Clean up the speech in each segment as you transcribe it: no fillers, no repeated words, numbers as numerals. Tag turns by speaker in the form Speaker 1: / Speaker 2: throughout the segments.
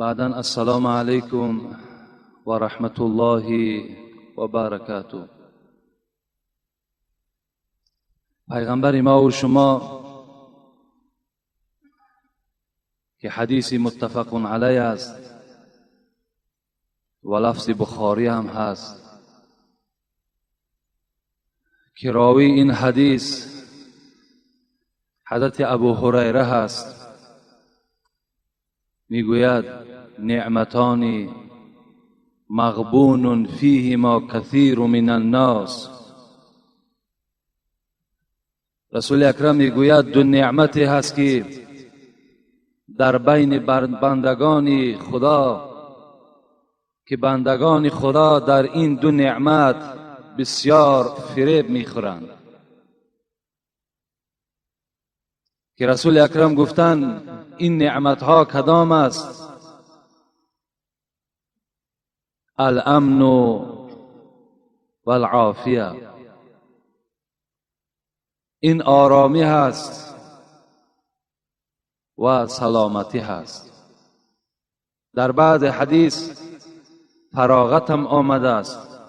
Speaker 1: بعدا السلام علیکم و رحمت الله و برکاته. پیغمبر ما و شما که حدیث متفق علیه است و لفظ بخاری هم هست که راوی این حدیث حضرت ابو هریره هست. میگوید نعمتان مغبون فیهما کثیر من الناس. رسول اکرم میگوید دو نعمتی هست که در بین بندگان خدا که بندگان خدا در این دو نعمت بسیار فریب میخورند. که رسول اکرم گفتند این نعمت ها کدام است؟ الامن و العافیه. این آرامی هست و سلامتی هست. در بعض حدیث فراغت هم آمده است،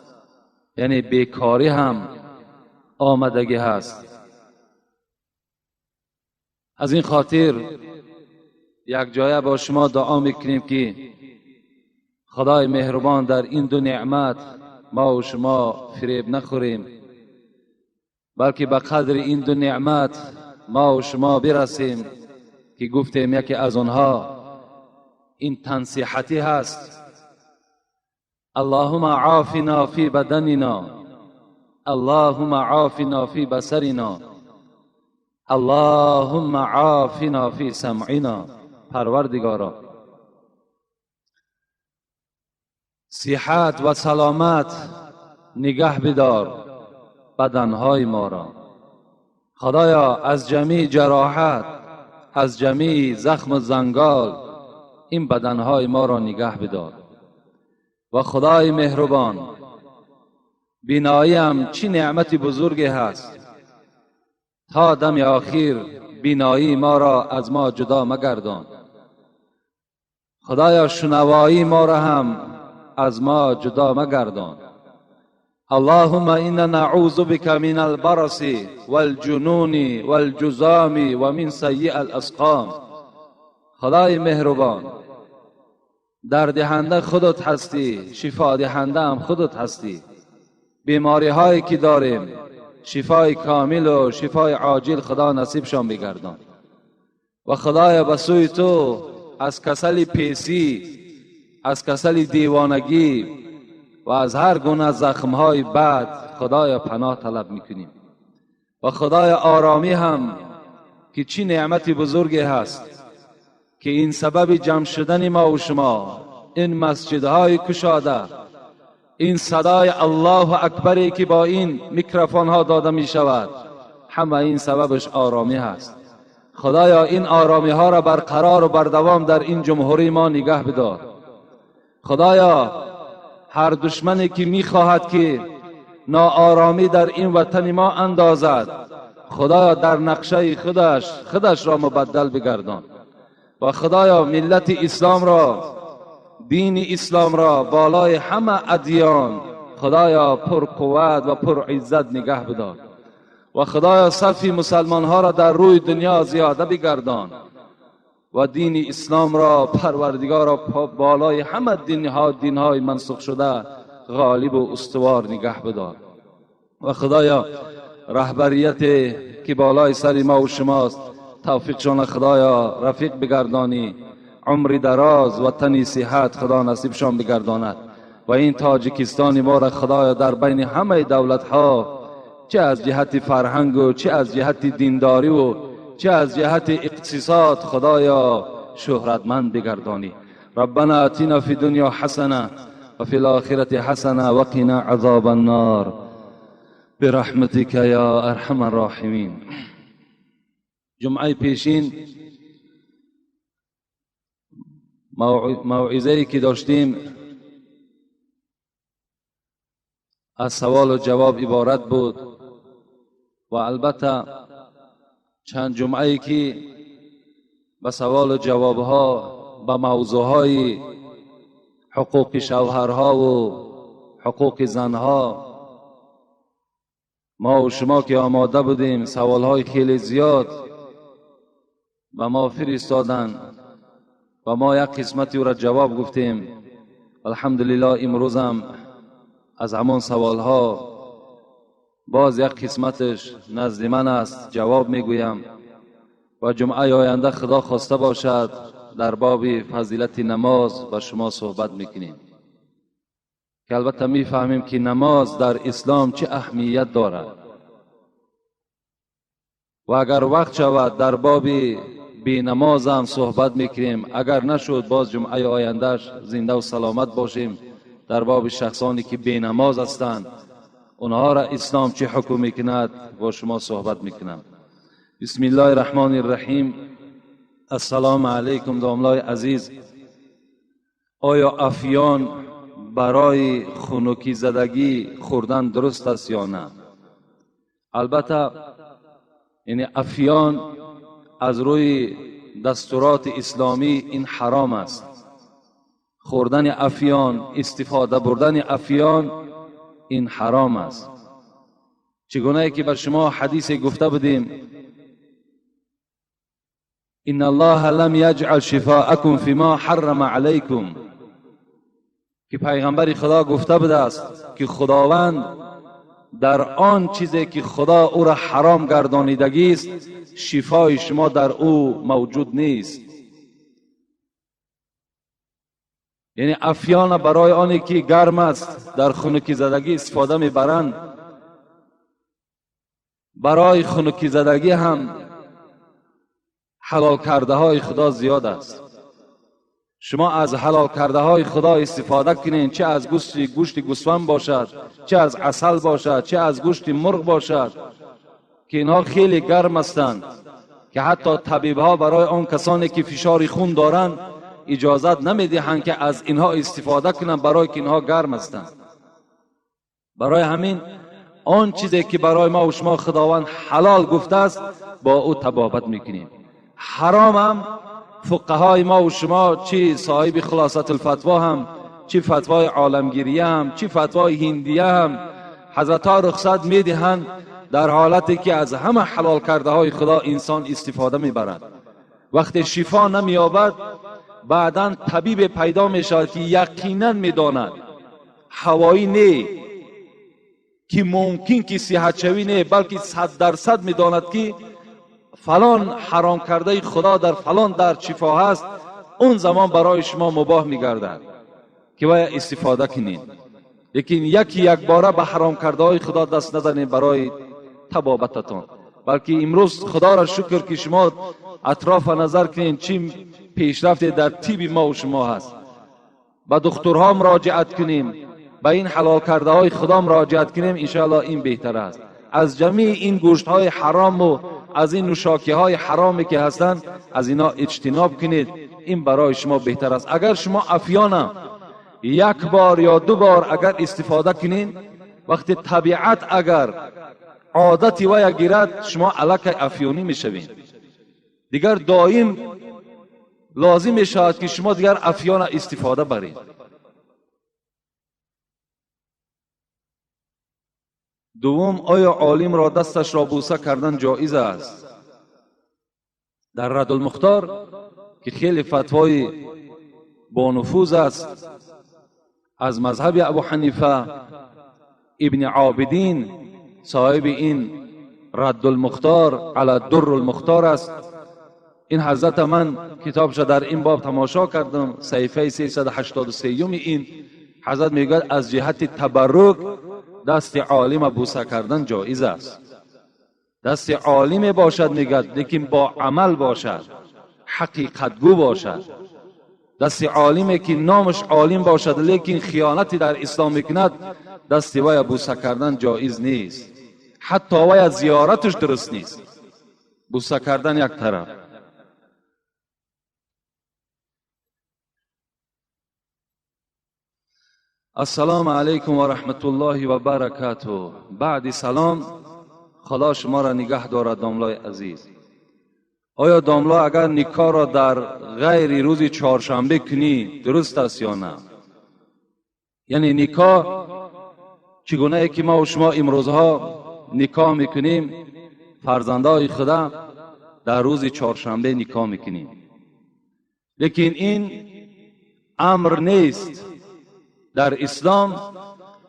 Speaker 1: یعنی بیکاری هم آمدگی هست. از این خاطر یک جایه با شما دعا میکنیم که خدای مهربان در این دو نعمت ما و شما فریب نخوریم، بلکه به قدر این دو نعمت ما و شما برسیم که گفتیم یکی از آنها این تنصیحتی هست: اللهم عافنا فی بدننا، اللهم عافنا فی بصرنا، اللهم عافنا فی سمعنا. پروردگارا صحت و سلامت نگه بدار بدنهای ما را. خدایا از جمیع جراحت، از جمیع زخم و زنگال این بدنهای ما را نگه بدار. و خدای مهربان، بینایی هم چی نعمت بزرگی هست. تا دم آخر بینایی ما را از ما جدا مگردان. خدایا شنوایی ما را هم از ما جدا مگردان. اللهم انا نعوذ بك من البرص والجنون والجذام و من سیء الاسقام. خدای مهربان، دردهنده خودت هستی، شفا دهنده هم خودت هستی. بیماری هایی که داریم شفای کامل و شفای عاجل خدا نصیبشان بگردان. و خدایا به سوی تو از کسل پیسی، از کسل دیوانگی و از هر گونه زخمهای بد خدایا پناه طلب میکنیم. و خدایا آرامی هم که چی نعمت بزرگی هست که این سبب جمع شدن ما و شما این مسجدهای کشاده، این صدای الله اکبری که با این میکروفون ها داده می شود، همه این سببش آرامی هست. خدایا این آرامی ها را برقرار و بردوام در این جمهوری ما نگه بدار. خدایا هر دشمنی که میخواهد که ناآرامی در این وطن ما اندازد، خدایا در نقشه خودش را مبدل بگردان. و خدایا ملت اسلام را، دین اسلام را بالای همه ادیان خدایا پر قوت و پر عزت نگه بدار. و خدایا صف مسلمان ها را در روی دنیا زیاده بگردان و دین اسلام را پروردگار بالای همه دینهای منسوخ شده غالب و استوار نگه بدار. و خدایا رهبریت که بالای سر ما و شماست توفیقشان خدایا رفیق بگردانی، عمر دراز و تنی صحت خدا نصیبشان بگرداند. و این تاجیکستان ما را خدایا در بین همه دولت ها، چه از جهت فرهنگ و چه از جهت دینداری و چه از جهت اقتصاد خدایا شهرتمند بگردانی. ربنا آتنا فی الدنیا حسنه و فی الاخره حسنه و قنا عذاب النار برحمتک یا ارحم الراحمین. جمعه پیشین موعظه‌ای که داشتیم از سوال و جواب عبارت بود و البته چند جمعه‌ای که به سوال و جوابها به موضوعهای حقوق شوهرها و حقوق زنها ما و شما که آماده بودیم، سوالهای خیلی زیاد و ما فرستادن و ما یک قسمتی او را جواب گفتیم. الحمدلله امروز هم از همان سوالها باز یک قسمتش نزد من است، جواب میگویم و جمعه آینده خدا خواسته باشد در باب فضیلت نماز با شما صحبت میکنیم که البته میفهمیم که نماز در اسلام چه اهمیت دارد و اگر وقت شود در باب بی نماز هم صحبت میکنیم. اگر نشد باز جمعه آیندهش زنده و سلامت باشیم در باب شخصانی که بی نماز هستند، اونها را اسلام چه حکم میکند با شما صحبت میکنم. بسم الله الرحمن الرحیم. السلام علیکم دواملای عزیز. آیا افیان برای خنکی زدگی خوردن درست است یا نه؟ البته یعنی افیان از روی دستورات اسلامی این حرام است. خوردن افیان، استفاده بردن افیان این حرام است. چگونه که بر شما حدیث گفته بودیم ان الله لم یجعل شفاءکم فيما حرم علیکم، که پیغمبر خدا گفته بوده است که خداوند در آن چیزی که خدا او را حرام گردانیدگی است شفای شما در او موجود نیست. یعنی افیان برای آنی که گرم است در خنکی زدگی استفاده میبرند. برای خنکی زدگی هم حلال کرده های خدا زیاد است. شما از حلال کرده های خدا استفاده کنین، چه از گوشت گوسفند باشد، چه از عسل باشد، چه از گوشت مرغ باشد که اینها خیلی گرم هستند که حتی طبیب ها برای آن کسانی که فشار خون دارند اجازت نمیدهند که از اینها استفاده کنند برای که اینها گرم هستند. برای همین آن چیزی که برای ما و شما خداوند حلال گفته است با او تبابت میکنیم. حرام هم فقهای ما و شما، چه صاحب خلاصت الفتوا هم، چه فتوای عالمگیریه هم، چه فتوای هندیه هم، حضرت ها رخصت میدهند در حالتی که از همه حلال کرده های خدا انسان استفاده میبرد. وقتی شفا نمییابد بعداً طبیب پیدا میشود که یقینا میداند هوایی نه که ممکن که صحت شوی نه، بلکه 100% میداند که فلان حرام کرده خدا در فلان در شفا هست. اون زمان برای شما مباح میگردد که باید استفاده کنین. لیکن یک باره به حرام کرده های خدا دست ندارین برای تبابتتان. بلکه امروز خدا را شکر که شما اطراف نظر کنین چی پیشرفت در طب ما و شما هست. به دکترها مراجعت کنیم، به این حلال کرده های خدا مراجعت کنیم، انشاءالله این بهتر است. از جمیع این گوشت های حرام و از این نوشاکی های حرامی که هستند از اینا اجتناب کنید، این برای شما بهتر است. اگر شما افیان یک بار یا دو بار اگر استفاده کنین، وقتی طبیعت اگر عادتی و گیرد شما الک افیونی میشوین، دیگر دائم لازم میشود که شما دیگر افیان استفاده برید. دوم، آیا عالم را دستش را بوسه کردن جایز است؟ در رد المختار که خیلی فتوای با نفوذ است از مذهب ابو حنیفه، ابن عابدین صاحب این رد المختار علی در المختار است. این حضرت من کتابش در این باب تماشا کردم، صفحه 383 این حضرت میگه از جهت تبرک دست عالم بوسه کردن جایز است. دست عالم باشد میگه، لیکن با عمل باشد، حقیقت گو باشد. دست عالمی که نامش عالم باشد لیکن خیانتی در اسلام میکند، دست وی بوسه کردن جایز نیست. حتی وی زیارتش درست نیست. بوسه کردن یک طرف. السلام علیکم و رحمت الله و برکاته. بعد سلام، خدا شما را نگه دارد. داملای عزیز، آیا داملا اگر نکاح را در غیر روز چهارشنبه کنی درست است یا نه؟ یعنی نکاح چگونه که ما و شما امروزها نکاح میکنیم، فرزندای خدا در روز چهارشنبه نکاح میکنیم، لیکن این امر نیست. در اسلام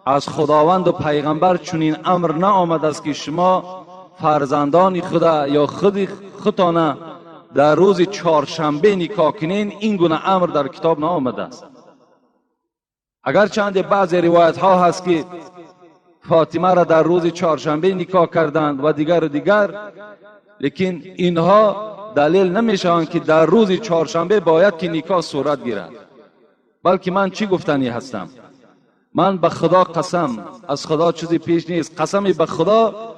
Speaker 1: از خداوند و پیغمبر چنین امر نه آمده است که شما فرزندان خدا یا خودتان در روز چهارشنبه نکاح کنین. این گونه امر در کتاب نه آمده است. اگر چند بعضی روایت ها هست که فاطمه را در روز چهارشنبه نکاح کردند و دیگر، لیکن اینها دلیل نمیشوند که در روز چهارشنبه باید که نکاح صورت گیرد. بلکه من چی گفتنی هستم؟ من به خدا قسم، از خدا چیزی پیش نیست، قسم به خدا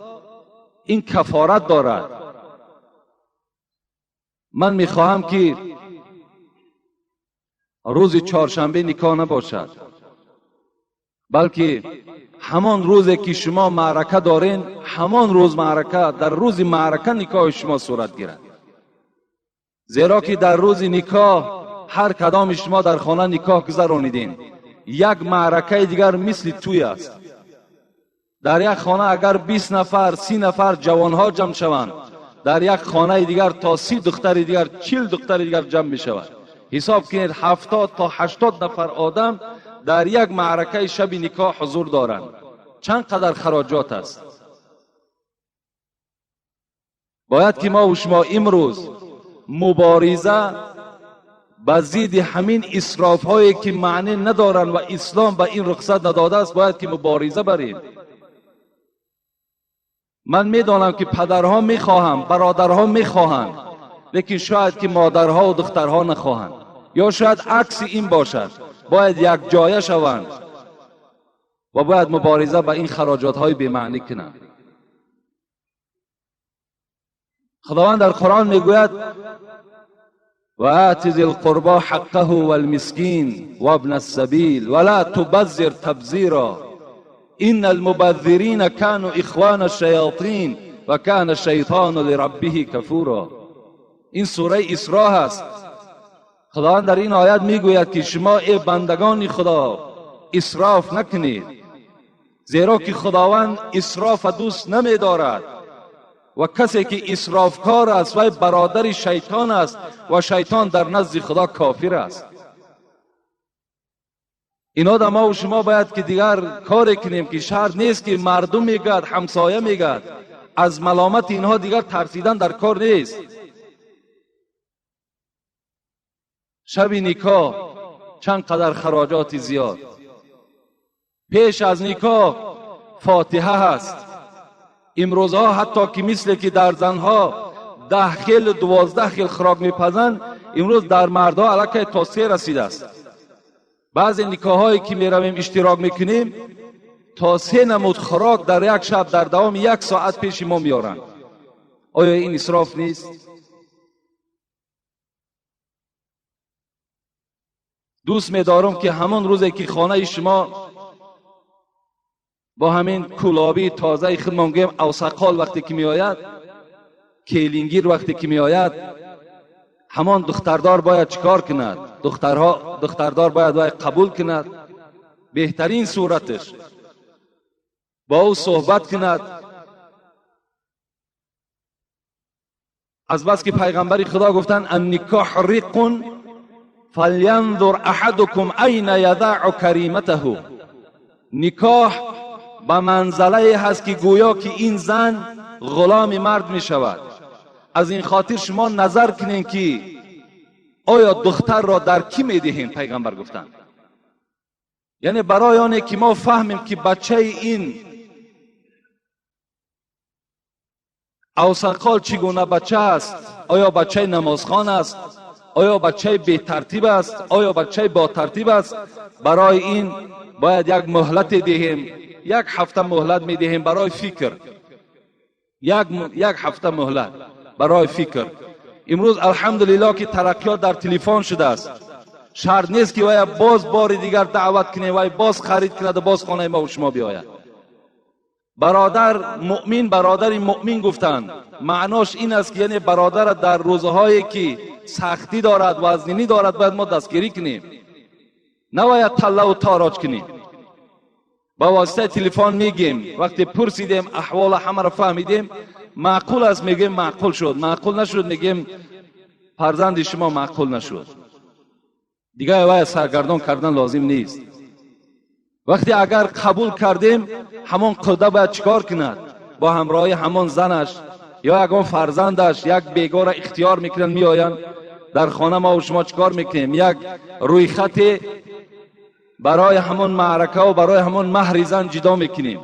Speaker 1: این کفارت دارد. من میخواهم که روز چهارشنبه نکاح نباشد، بلکه همان روزی که شما معرکه دارین، همان روز معرکه، در روز معرکه نکاح شما صورت گیرد. زیرا که در روز نکاح هر کدام شما در خانه نکاح گذرانیدین، یک معرکه دیگر مثل توی است. در یک خانه اگر 20 نفر 30 نفر جوانها جمع شوند، در یک خانه دیگر تا 30 دختر دیگر 40 دختر دیگر جمع می شود. حساب کنید 70 تا 80 نفر آدم در یک معرکه شب نکاح حضور دارند. چند قدر خراجات است. باید که ما و شما امروز مبارزه با ضد همین اسراف هایی که معنی ندارن و اسلام به این رخصت نداده است، باید که مبارزه بریم. من میدانم که پدرها میخواهم، برادرها میخواهند، لیکن شاید که مادرها و دخترها نخواهند، یا شاید عکس این باشد. باید یک جایه شوند و باید مبارزه با این خراجات های بی‌معنی کنند. خداوند در قرآن میگوید و آت ذی القربى حقه والمسکین وابن السبیل ولا تبذر تبذیرا ان المبذرین كانوا اخوان الشیاطین و کان الشیطان لربه کفورا. این سوره اسراء است. خداوند در این آیت میگوید که شما ای بندگان خدا اسراف نکنید، زیرا که خداوند اسراف دوست نمی‌دارد و کسی که اسرافکار است و برادر شیطان است و شیطان در نزد خدا کافر است. اینا در ما و شما باید که دیگر کار کنیم که شرط نیست که مردم میگد، همسایه میگد، از ملامت اینها دیگر ترسیدن در کار نیست. شب نکاح چند قدر خراجات زیاد. پیش از نکاح فاتحه هست. امروزها حتی که مثل که در زنها 10 خیل 12 خیل خوراک میپزند، امروز در مردها علاقه تا 3 رسیده است. بعضی نکاح هایی که میرویم اشتراک میکنیم تا 3 نمود خوراک در یک شب در دوام 1 ساعت پیش ما میارن. آیا این اسراف نیست؟ دوست می‌دارم که همان روزی که خانه شما با همین کلابی تازه خود ما میگیم اوسقال وقتی که میآید، کیلینگیر وقتی که میآید، همان دختردار باید چیکار کند؟ دختردار باید قبول کند. بهترین صورتش با او صحبت کند. از بس که پیغمبر خدا گفتن النکاح رق فلینظر احدکم این یضع کریمته. نکاح به منزله هست که گویا که این زن غلام مرد می شود. از این خاطر شما نظر کنین که آیا دختر را در کی می دهین؟ پیغمبر گفتن یعنی برای آنه که ما فهمیم که بچه این اوسقال چگونه بچه است. آیا بچه نمازخوان است؟ آیا بچه بی ترتیب است؟ آیا بچه با ترتیب است؟ برای این باید یک مهلت دهیم. 1 هفته مهلت می دهیم برای فکر. یک هفته مهلت برای فکر. امروز الحمدلله که ترقیات در تلفن شده است. شرط نیست که وای باز بار دیگر دعوت کنه، وای باز خرید کنه، باز خانه ما و شما بیاید. برادر مؤمن برادر مؤمن گفتند. معناش این است که یعنی برادر در روزهایی که سختی دارد وزنینی دارد باید ما دستگیری کنیم، نباید تله و تاراج کنیم. با واسطه تلفن میگیم، وقتی پرسیدیم احوال همه را فهمیدیم، معقول است میگیم معقول شد، معقول نشد میگیم فرزند شما معقول نشد. دیگه باید سرگردان کردن لازم نیست. وقتی اگر قبول کردیم همون قده باید چیکار کند؟ با همراهی همون زنش یا اگر فرزندش یک بیگار اختیار میکنن میآیند در خانه، ما و شما چیکار میکنیم؟ یک روی خط برای همون معرکه و برای همون مهر زن جدا میکنیم.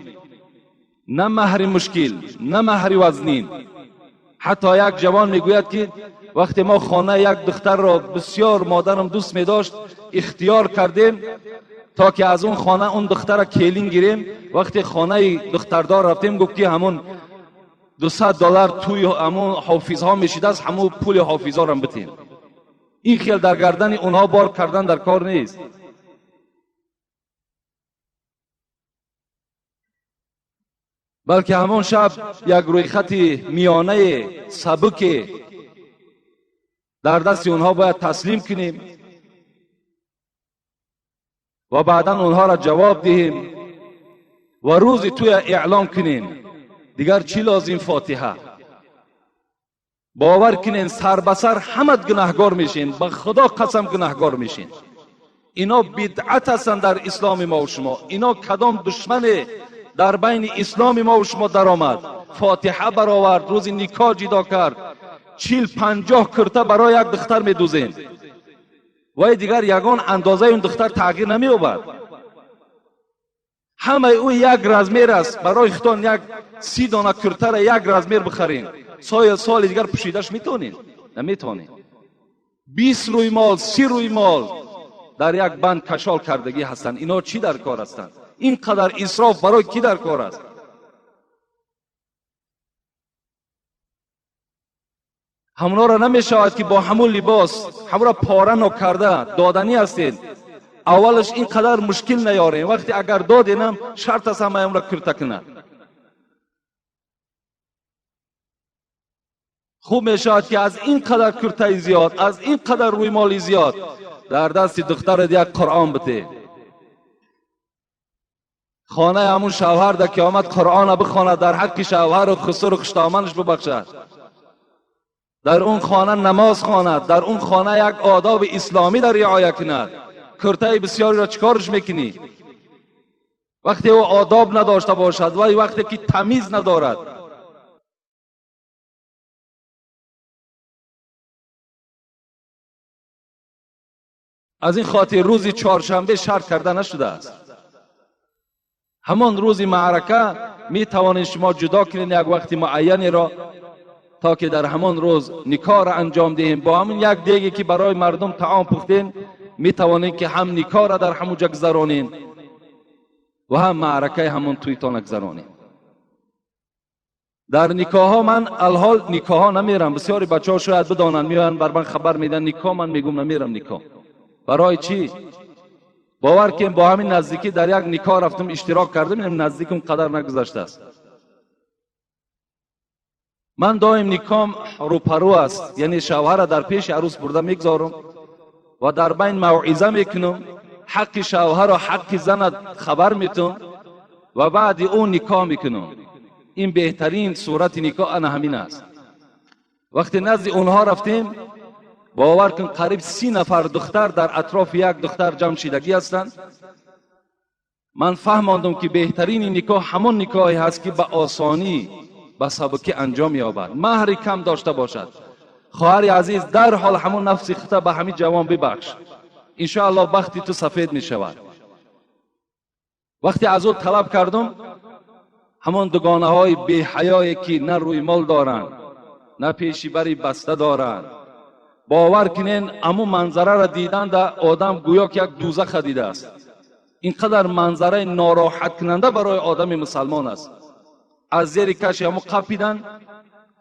Speaker 1: نه مهر مشکل، نه مهر وزنین. حتی یک جوان میگوید که وقتی ما خانه یک دختر را بسیار مادرم دوست میداشت اختیار کردیم تا که از اون خانه اون دختر را کلین گیریم. وقتی خانه دختردار رفتیم گفت که همون $200 توی همون حافظ ها میشید است، همون پول حافظ ها را بتیم. این خیال در گردن اونها بار کردن در کار نیست. بلکه همون شب یک روی خط میانه سبک در دست اونها باید تسلیم کنیم و بعدا اونها را جواب دهیم و روزی توی اعلام کنیم. دیگر چی لازم؟ فاتحه. باور کنین سر به سر همه گناهگار میشین، به خدا قسم گناهگار میشین. اینا بدعت هستند در اسلام ما و شما. اینا کدام دشمن در بین اسلام ما و شما در آمد؟ فاتحه برآورد، روز نکاح جدا کرد، 40-50 کرته برای یک دختر میدوزین و دیگر یگان اندازه اون دختر تغییر نمییابد. همه او یک رزمیر است. برای خودتان یک 30 دانه کرته را یک رزمیر بخرین، سال دیگر پوشیدش میتونین؟ نمیتونین. 20 روی مال، 30 روی مال در یک بند کشال کردگی هستند. اینا چی در کار هستند؟ اینقدر اسراف برای کی در کار است؟ همونا را نمیشود که با همون لباس همون را پاره نکرده دادنی هستید. اولش اینقدر مشکل نیارین، وقتی اگر دادینم شرط است همه اون را کرته کنند. خوب میشود که از اینقدر کرته زیاد، از اینقدر روی مالی زیاد در دست دختر یک قرآن بده. خانه همون شوهر در که آمد قرآن بخواند، در حق شوهر و خسر و خشتامنش ببخشد، در اون خانه نماز خواند، در اون خانه یک آداب اسلامی در رعایت کند. کرته بسیاری را چیکارش میکنی؟ وقتی او آداب نداشته باشد و وقتی که تمیز ندارد. از این خاطر روز چهارشنبه شرط کرده نشده است. همان روز معرکه می توانید شما جدا کنید یک وقت معینی را تا که در همان روز نکاح را انجام دهیم. با همون یک دیگی که برای مردم طعام پختین می توانید که هم نکاح را در همونجا گذرانید و هم معرکه همون تویتان گذرانید. در نکاح ها من الحال نکاح ها نمیرم. بسیاری بچه ها شاید بدانند، میان بر من خبر میدن نکاح، من میگم نمیرم نکاح. برای چی؟ باور کنیم با همین نزدیکی در یک نکاح رفتم اشتراک کردم، این نزدیکم قدر نگذشته است. من دائم نکاح روپرو است، یعنی شوهر در پیش عروس برده میگذارم و در بین موعظه میکنم، حق شوهر و حق زن خبر میتم و بعد اون نکاح میکنم. این بهترین صورت نکاح انا همین است. وقتی نزد اونها رفتیم باور کن قریب 30 نفر دختر در اطراف یک دختر جمع شدگی هستند. من فهمیدم که بهترین نکاح همون نکاحی هست که به آسانی به سبکی انجام یابد، مهر کم داشته باشد. خواهر عزیز در حال همون نفس خطه به همین جوان ببخش، ان شاء الله بختی تو سفید می شود. وقتی از او طلب کردم، همون دوگانه های بی حیایی که نه روی مال دارند نه پیشی بری بسته دارند، باور کنین امو منظره را دیدن در آدم گویا که یک دوزخ دیده است. اینقدر منظره ناراحت کننده برای آدم مسلمان است. از زیر کش امو قپیدن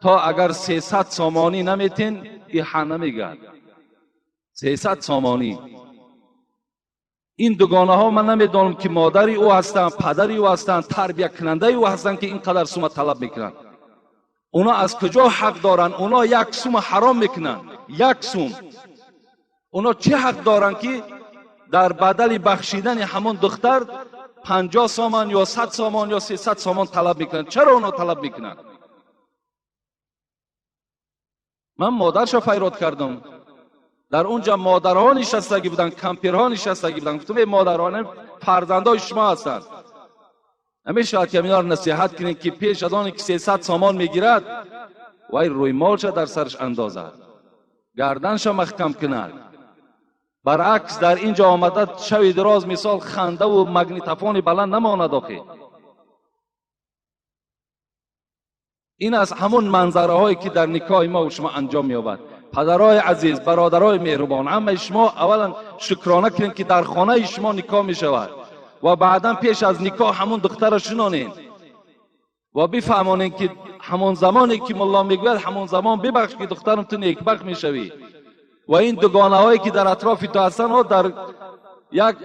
Speaker 1: تا اگر 300 سامانی نمیتین این نمیگن. 300 سامانی این دوگانه ها من نمیدونم که مادری او هستند، پدری او هستند، تربیت کننده او هستند که اینقدر سوم طلب میکنند. اونا از کجا حق دارن؟ اونا یک سوم حرام میکنن، یک سوم. اونا چه حق دارن که در بدل بخشیدن همون دختر 50 سامان یا 100 سامان یا 300 سامان طلب میکنن؟ چرا اونا طلب میکنن؟ من مادرشو فیراد کردم، در اونجا مادرها نشستگی بودن، کمپیرها نشستگی بودن. گفتم ای مادران، فرزندای شما هستند، همیشه که اینا رو نصیحت کنین که پیش از آن که 300 سامان میگیرد وای روی مالش در سرش اندازد، گردنش محکم کند. برعکس در اینجا آمده شوی دراز مثال خنده و مگنیتوفون بلند نماند. آخه این از همون منظره هایی که در نکاح ما و شما انجام می‌یابد. پدرای عزیز، برادرای مهربان، همه شما اولا شکرانه کنید که در خانه شما نکاح می شود و بعدا پیش از نکاح همون دختر را شنانید و بفهمانید که همون زمانی که ملا میگوید همون زمان ببخش که دخترم تو نیکبخت میشوی. و این دوگانه هایی که در اطراف تو هستن ها در یک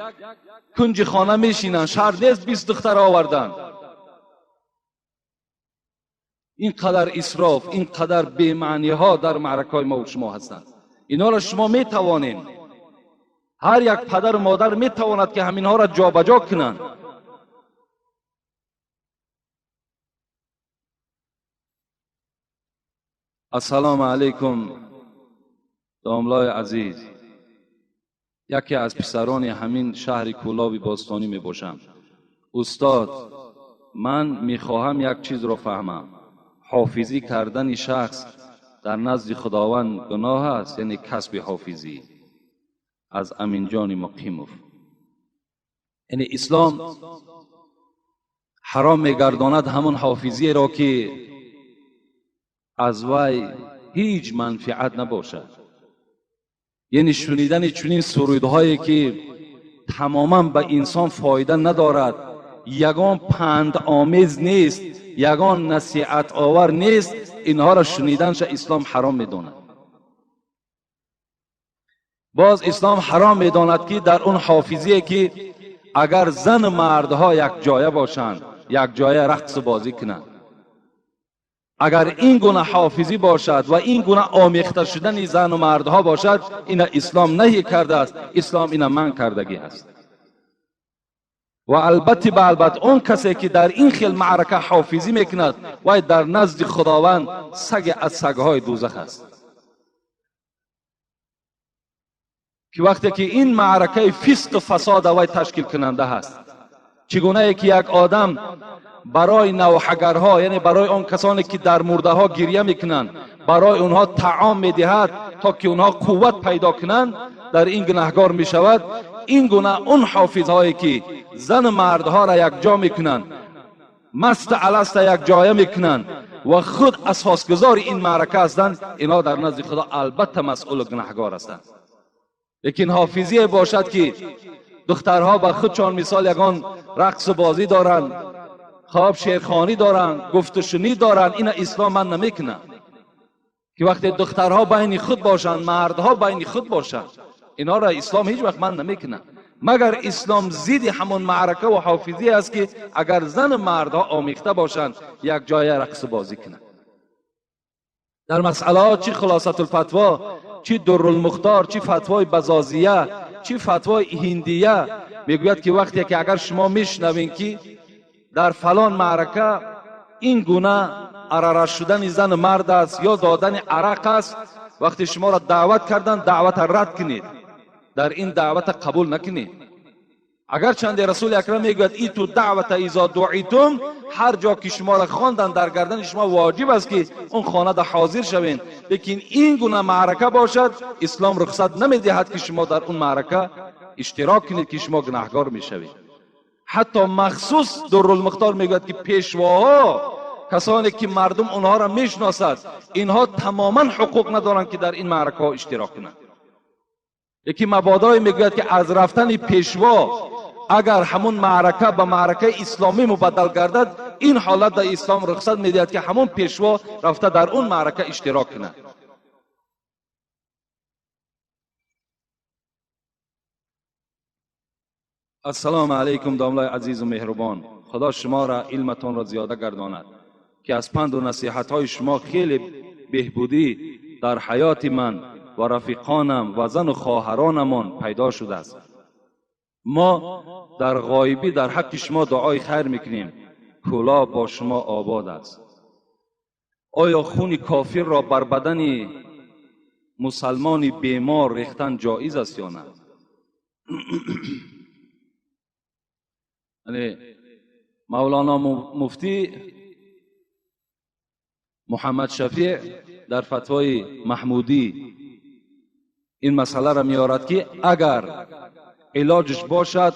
Speaker 1: کنج خانه میشینن، شرط نیست 20 دختر آوردن. اینقدر اسراف، اینقدر بی‌معنی ها در معرکه ما و شما هستند. اینا را شما میتوانید، هر یک پدر و مادر میتواند که همین ها را جابجا کنند. السلام علیکم داملای عزیز. یکی از پسران همین شهر کولاب باستانی می باشم. استاد، من میخواهم یک چیز را فهمم. حافظی کردن شخص در نزد خداوند گناه است؟ یعنی کسب حافظی؟ از امین جان مقیموف. یعنی اسلام حرام میگرداند همون حافظی را که از وی هیچ منفعت نباشد. یعنی شنیدن چنین سرودهایی که تماما به انسان فایده ندارد، یگان پند آمیز نیست، یگان نصیحت آور نیست، اینها را شنیدنش اسلام حرام میداند. باز اسلام حرام میداند که در اون حافظی که اگر زن مردها یک جایه باشند، یک جایه رقص بازی کنند، اگر این گونه حافظی باشد و این گونه آمیخته شدن زن و مردها باشد، این اسلام نهی کرده است، اسلام این منع کردگی است. و البته به البته اون کسی که در این خیل معرکه حافظی میکند و در نزد خداوند سگ از سگهای دوزخ است. که وقتی که این معرکه فسق و فساد وی تشکیل کننده است، چگونه ای که یک آدم برای نوحگرها، یعنی برای آن کسانی که در مرده ها گریه میکنند، برای اونها طعام میدهد تا که اونها قوت پیدا کنند، در این گناهکار میشود. این گونه اون حافظهایی که زن مردها را یک جا میکنند، مست الست یک جایه میکنند و خود اساسگزار این معرکه هستند، اینا در نزد خدا البته مسئول و گناهکار هستند. لیکن حافظی باشد که دخترها به خودشان مثال یگان رقص بازی دارند، خواب شیرخوانی دارند، گفت و شنید دارند، این اسلام من نمیکنه. که وقتی دخترها بین خود باشند، مردها بین خود باشند، اینا را اسلام هیچ وقت من نمیکنه. مگر اسلام ضد همون معرکه و حافظی است که اگر زن مردها آمیخته باشند یک جای رقص بازی کنند. در مسئله ها چی خلاصت الفتوا، چی در المختار، چی فتوای بزازیه، چی فتوای هندیه میگوید که وقتی که اگر شما میشنوین که در فلان معرکه این گونه عراره شدن زن مرد است یا دادن عرق است، وقتی شما را دعوت کردن دعوت رد کنید، در این دعوت قبول نکنید. اگر چند رسول اکرم میگوید ای تو دعوت اذا دعیتم، هر جا که شما را خواندن در گردن شما واجب است که اون خانه ده حاضر شوین. لیکن این گونه معرکه باشد، اسلام رخصت نمیدهد که شما در اون معرکه اشتراک کنید که شما گناهکار میشوید. حتی مخصوص در المختار میگوید که پیشواها، کسانی که مردم اونها را میشناسد، اینها تماما حقوق ندارند که در این معرکه ها اشتراک کنند. یکی مبادای میگوید که از رفتن پیشوا اگر همون معرکه به معرکه اسلامی مبدل گردد، این حالت در اسلام رخصت میدهد که همون پیشوا رفته در اون معرکه اشتراک کند. السلام علیکم داملای عزیز و مهربان. خدا شما را علمتان را زیاده گرداند که از پند و نصیحت های شما خیلی بهبودی در حیات من و رفیقانم و زن و خواهرانمان پیدا شده است. ما در غایبی در حق شما دعای خیر میکنیم. کلا با شما آباد است. آیا خون کافر را بر بدن مسلمانی بیمار ریختن جایز است یا نه؟ مولانا مفتی محمد شفیع در فتوای محمودی این مسئله را میارد که اگر علاجش باشد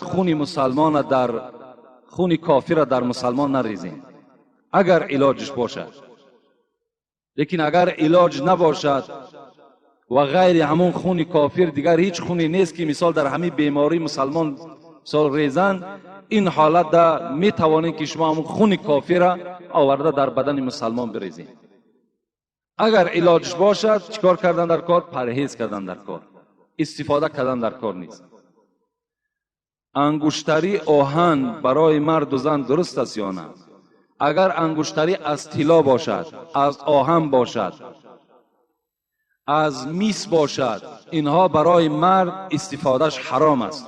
Speaker 1: خون کافر در مسلمان نریزیم، اگر علاجش باشد. لیکن اگر علاج نباشد و غیر همون خون کافر دیگر هیچ خونی نیست که مثال در همین بیماری مسلمان مثال ریزن، این حالت دا می توانید که شما همون خون کافر را آورده در بدن مسلمان بریزید. اگر علاجش باشد چیکار کردن در کار؟ پرهیز کردن در کار، استفاده کردن در کار نیست. انگشتری آهن برای مرد و زن درست است یا نه؟ اگر انگشتری از طلا باشد، از آهن باشد، از میس باشد، اینها برای مرد استفادهش حرام است.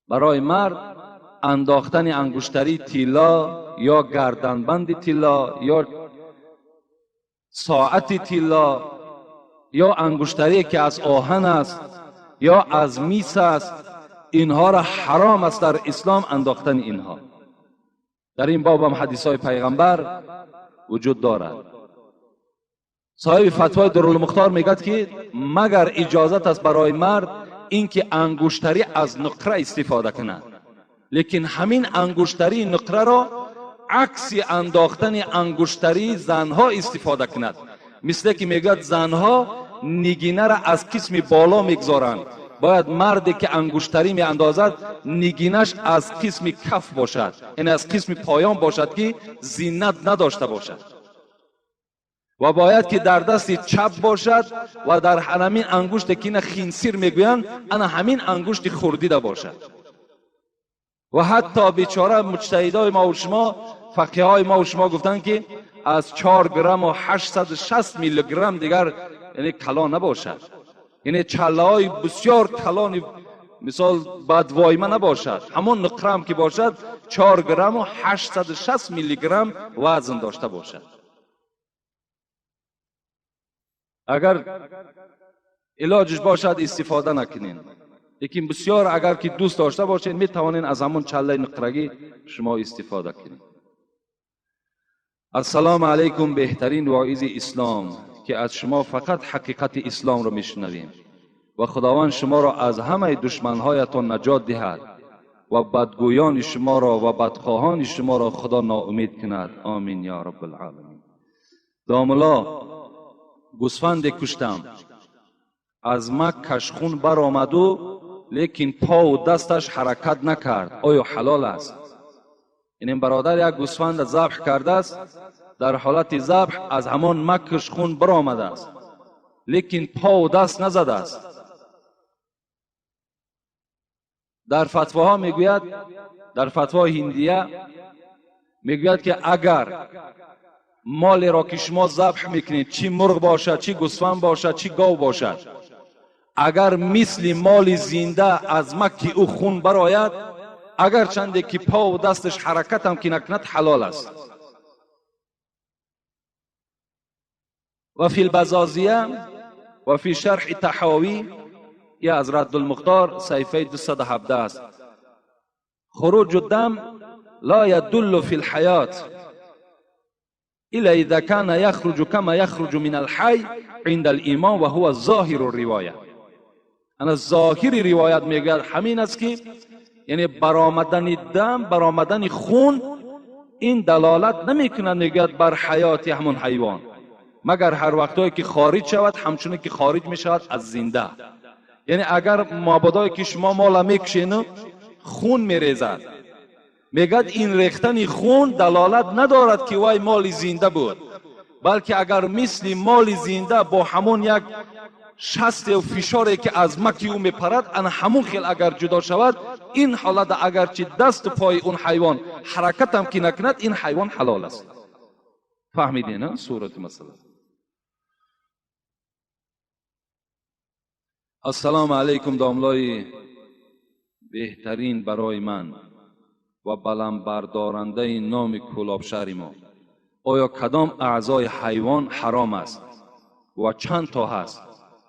Speaker 1: برای مرد انداختن انگشتری طلا یا گردنبند طلا یا ساعت طلا یا انگشتری که از آهن است یا از میس است، اینها را حرام است در اسلام انداختن اینها. در این باب هم حدیث های پیغمبر وجود دارد. صاحب فتوای درالمختار میگد که مگر اجازت است برای مرد اینکه انگشتری از نقره استفاده کند، لیکن همین انگشتری نقره را عکس انداختن انگشتری زنها استفاده کند. مثل که میگد زنها نگینه را از قسم بالا میگذارند، باید مردی که انگشتری می اندازد نگینش از قسم کف باشد، یعنی از قسم پایان باشد که زینت نداشته باشد، و باید که در دست چپ باشد و در همین انگشت که این خنصیر میگویند انا همین انگشت خوردیده باشد. و حتی بیچاره مجتهدای ما و شما، فقیه های ما و شما گفتند که از 4 گرم و 860 میلی گرم دیگر یعنی کلا نباشد، یعنی چله های بسیار کلان مثال بدوایمه نباشد، همون نقرم که باشد 4 گرم و 860 میلی گرم وزن داشته باشد. اگر علاجش باشد استفاده نکنین، لیکن بسیار اگر که دوست داشته باشین می توانین از همون چله نقرگی شما استفاده کنین. السلام علیکم بهترین واعظ اسلام که از شما فقط حقیقت اسلام را میشنویم و خداوند شما را از همه دشمنهایتان نجات دهد و بدگویان شما را و بدخواهان شما را خدا ناامید کند. آمین یا رب العالمین. داملا گوسفند کشتم، از مکش خون برآمد و لیکن پا و دستش حرکت نکرد، آیا حلال است؟ این برادر یک گوسفند ذبح کرده است، در حالت ذبح از همان مکش خون برآمده است لیکن پا و دست نزده است. در فتواها میگوید، در فتوای هندیه میگوید که اگر مال را که شما ذبح میکنید، چی مرغ باشد، چی گوسفند باشد، چی گاو باشد، اگر مثل مال زنده از مکه او خون برآید، اگر چنده که پا و دستش حرکت هم که نکند حلال است. و فی البزازیه و فی شرح تحاوی یا از رد المختار صحیفه 217 است. خروج الدم لا يدل في الحياة الا اذا كان يخرج كما يخرج من الحي عند الامام و هو ظاهر الروايه. انا ظاهر روایت میگه همین است که یعنی برآمدن دم، برآمدن خون این دلالت نمیکنه میگه بر حیات همون حیوان، مگر هر وقتایی که خارج شود همچون که خارج میشود از زنده. یعنی اگر معبدایی که شما مالا میکشین خون میریزد، میگد این ریختن خون دلالت ندارد که وای مال زنده بود، بلکه اگر مثل مال زنده با همون یک شست و فشاری که از مکی او میپرد انا همون خیل اگر جدا شود، این حالت اگرچه دست و پای اون حیوان حرکت هم که نکند، این حیوان حلال است. فهمیدین نه صورت مسئله؟ السلام علیکم داملای بهترین برای من و بلند بردارنده نام کلابشهر ما، آیا کدام اعضای حیوان حرام است و چند تا هست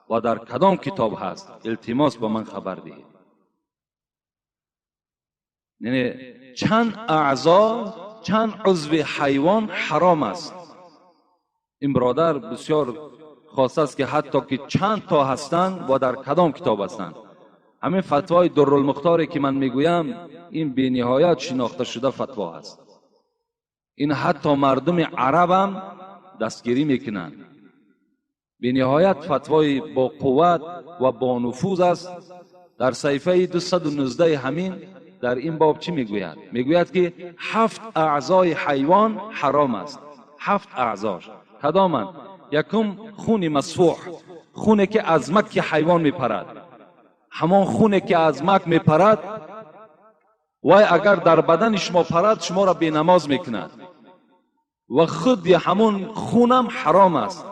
Speaker 1: و در کدام کتاب هست؟ التماس با من خبر دهید. یعنی چند اعضا، چند عضو حیوان حرام است. این برادر بسیار خواسته است که حتی که چند تا هستند و در کدام کتاب هستند. همین فتوای درالمختاری که من میگویم این بی نهایت شناخته شده فتوا است. این حتی مردم عرب هم دستگیری میکنند. بی نهایت فتوای با قوت و با نفوذ است. در صحیفه 219 همین در این باب چی میگوید؟ میگوید که 7 اعضای حیوان حرام است. 7 اعضاش کدامند؟ یکم خون مسفوح، خونه که از مک حیوان میپرد، همان خونه که از مک میپرد و اگر در بدن شما پرد شما را بی نماز میکند و خود همون خونم حرام است.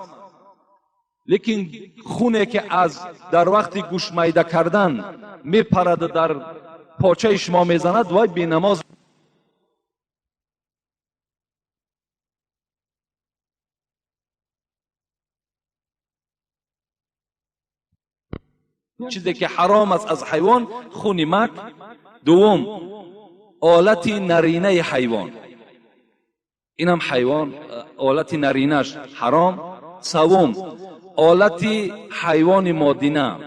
Speaker 1: لیکن خونه که از در وقت گوش میده کردن میپرد و در پاچه شما میزند وای بی نماز. چیزی که حرام است از حیوان خون مک. دوم آلت نرینه حیوان، اینم حیوان آلت نرینش حرام. سوم آلت حیوان مادینه،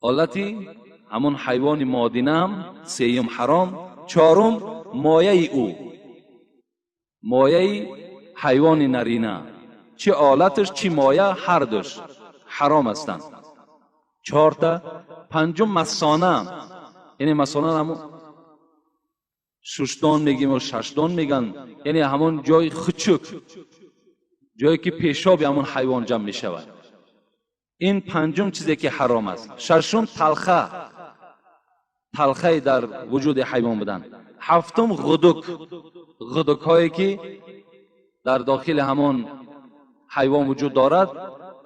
Speaker 1: آلت همون حیوان مادینه هم سیم حرام. چهارم مایه او، مایه حیوان نرینه، چه آلتش چه مایه هر دوش حرام هستند. 4 تا. پنجم مسانه، یعنی مسانه همون ششدان میگیم و ششدان میگن، یعنی همون جای خچک، جایی که پیشاب همون حیوان جمع میشود. این پنجم چیزی که حرام است. ششم تلخه، تلخه در وجود حیوان بدن. هفتم غدک، غدک هایی که در داخل همون حیوان وجود دارد،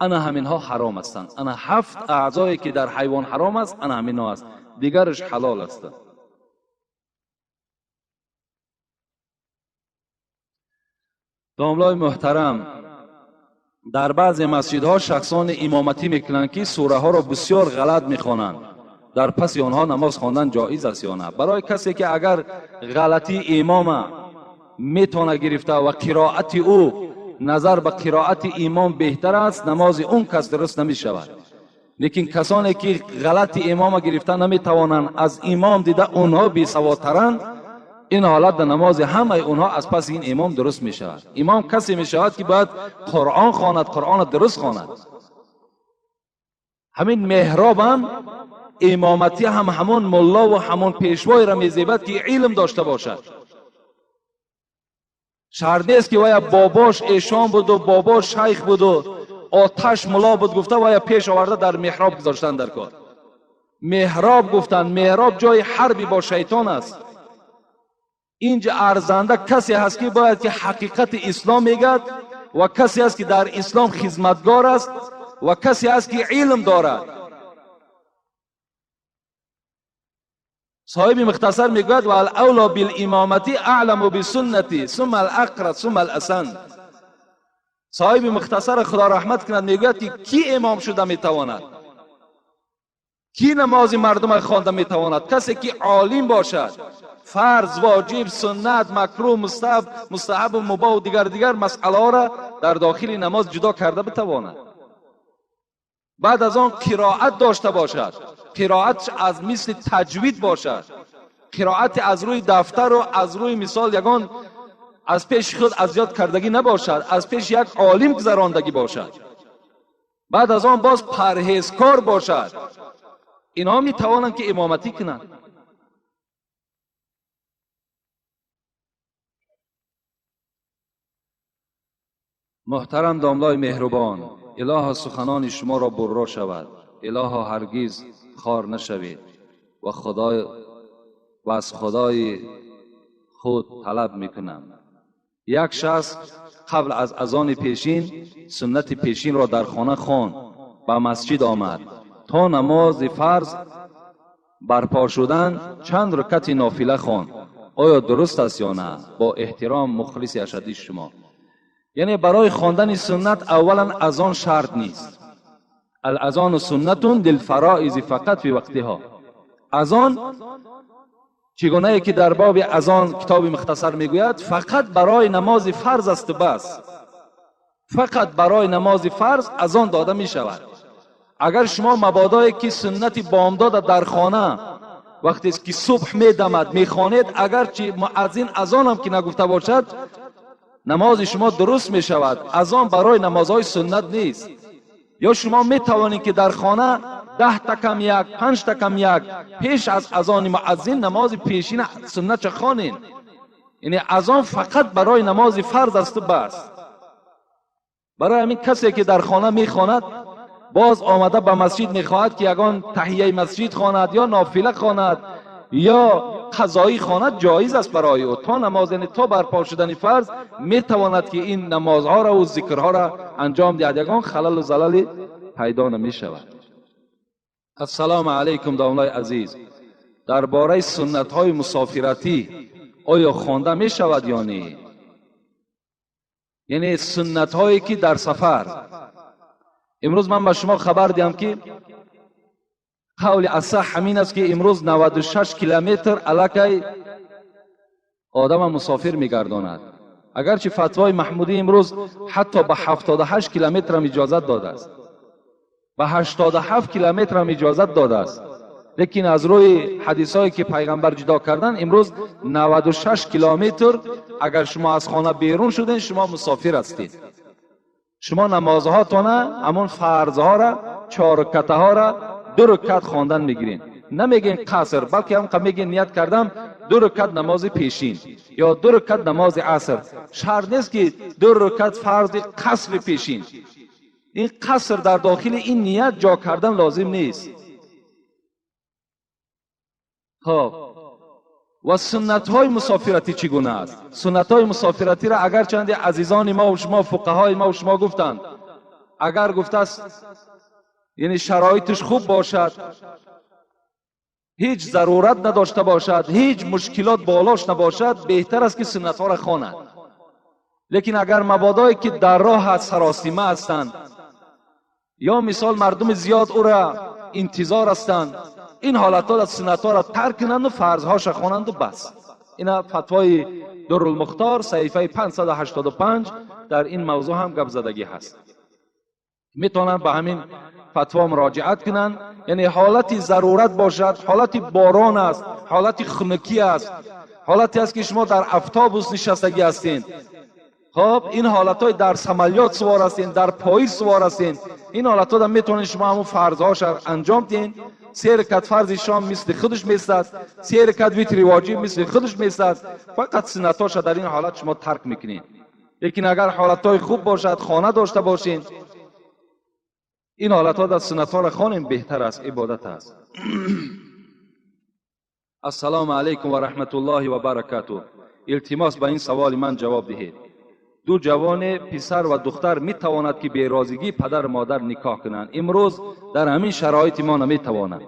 Speaker 1: انا همین ها حرام هستند. انا 7 اعضایی که در حیوان حرام است، انا همین ها است، دیگرش حلال است. داملای محترم، در بعضی مسجدها شخصان امامتی میکنند که سوره ها را بسیار غلط میخوانند. در پس آنها نماز خواندن جایز است یا نه؟ برای کسی که اگر غلطی امام میتونه گرفته و قرائت او نظر به قرائت امام بهتر است، نماز اون کس درست نمی شود. لیکن کسانی که غلط امام گرفته نمیتوانند، از امام دیده اونها بی سوادترند، این حالت در نماز همه اونها از پس این امام درست می شود. امام کسی می شود که باید قرآن خواند، قرآن درست خواند. همین محراب هم امامتی هم همون ملا و همون پیشوای را میزیبد که علم داشته باشد. شرط نیست که وای باباش ایشان بود و باباش شیخ بود و آتش ملا بود گفته وای پیش آورده در محراب گذاشتن در کار. محراب گفتن، محراب جای حربی با شیطان است. اینجا ارزنده کسی هست که باید که حقیقت اسلام میگد و کسی هست که در اسلام خدمتگار است و کسی هست که علم دارد. صاحب مختصر میگوید و الاولا بالامامتی اعلم بسنتی ثم الاقرب ثم الاسن. صاحب مختصر خدا رحمت کند میگوید که کی امام شده میتواند، کی نماز مردم خوانده میتواند؟ کسی که عالم باشد، فرض، واجب، سنت، مکروه، مستحب و مباح و دیگر مسئله را در داخل نماز جدا کرده بتواند. بعد از آن قرائت داشته باشد، قرائت از مثل تجوید باشد، قرائت از روی دفتر و از روی مثال یگان از پیش خود اذیت کردگی نباشد، از پیش یک عالم گذراندگی باشد. بعد از آن باز پرهیزکار باشد. اینها می توانند که امامتی کنند. محترم داملای مهربان، الها سخنان شما را بررا شود، الها هرگز خار نشوید و از خدای خود طلب میکنم. یک شخص قبل از اذان پیشین سنت پیشین را در خانه خواند، به مسجد آمد تا نماز فرض برپا شدن چند رکعت نافله خواند. آیا درست است یا نه؟ با احترام مخلص اشدی شما. یعنی برای خواندن سنت اولا اذان شرط نیست. الاذان سنت للفرائض فقط فی وقتها. اذان چگونه ای که در باب اذان کتاب مختصر میگوید فقط برای نماز فرض است بس. فقط برای نماز فرض اذان داده می شود. اگر شما مبادایی که سنت بامداد در خانه وقتی که صبح میدمد میخوانید، اگرچه مؤذن اذان هم که نگفته باشد نماز شما درست می شود. اذان برای نمازهای سنت نیست. یا شما می توانید که در خانه 10 تکم یک 5 تکم یک پیش از اذان مؤذن نماز پیشین سنت خوانید. یعنی اذان فقط برای نماز فرض است بس. برای همین کسی که در خانه میخواند باز آمده به مسجد میخواهد که یگان تحیه مسجد خواند یا نافله خواند یا قضایی خواند، جایز است برای او. تا نماز یعنی تا برپا شدن فرض میتواند که این نمازها را و ذکرها را انجام دهد، یگان خلل و زلل پیدا نمی شود. السلام علیکم دامنای عزیز، درباره سنت های مسافرتی آیا خوانده می شود یا نه؟ یعنی سنت هایی که در سفر. امروز من به شما خبر دهم که قول اصح همین است که امروز 96 کیلومتر الکی آدم مسافر میگرداند. اگرچه فتوای محمودی امروز حتی به 78 کیلومتر هم اجازت داده است، به 87 کیلومتر هم اجازت داده است، لیکن از روی حدیثایی که پیغمبر جدا کردن امروز 96 کیلومتر اگر شما از خانه بیرون شدین شما مسافر هستید. شما نمازهاتون همون فرضها را 4 رکعته ها را 2 رکعت خواندن میگیرین، نمیگین قصر، بلکه هم میگین نیت کردم 2 رکعت نماز پیشین یا 2 رکعت نماز عصر. شرط نیست که 2 رکعت فرض قصر پیشین. این قصر در داخل این نیت جا کردن لازم نیست. خب و سنت های مسافرتی چگونه است؟ سنت های مسافرتی را اگر چند عزیزان ما و شما فقهای ما و شما گفتند، اگر گفته است یعنی شرایطش خوب باشد، هیچ ضرورت نداشته باشد، هیچ مشکلات بالاش نباشد، بهتر است که سنت ها را خواند. لیکن اگر مبادایی که در راه سراسیمه هستند یا مثال مردم زیاد او را انتظار هستند، این حالت ها سنت ها را ترک کنند و فرض هاش خوانند و بس. این فتوای درالمختار صحیفه 585 در این موضوع هم گپ زدگی هست. میتونن به همین فتوا مراجعت کنن. یعنی حالتی ضرورت باشد، حالتی باران است، حالتی خنکی است، حالتی است که شما در اتوبوس نشستگی هستین، خب این حالت های در سمالیات سوار هستین، در پاییز سوار هستین، این حالت ها میتونین شما همون فرض هاش انجام دین. 3 رکعت فرض شام مثل خودش میستد، 3 رکعت وتر واجب مثل خودش میستد، فقط سنت هاش در این حالت شما ترک میکنین. لیکن اگر حالت های خوب باشد، خانه داشته باشین، این حالت ها در سنت ها را خوانیم، بهتر است، عبادت است. السلام علیکم و رحمت الله و برکاته. التماس به این سوال من جواب دهید. 2 جوان پسر و دختر می تواند که به رازیگی پدر مادر نکاح کنند. امروز در همین شرایط ما نمی توانند.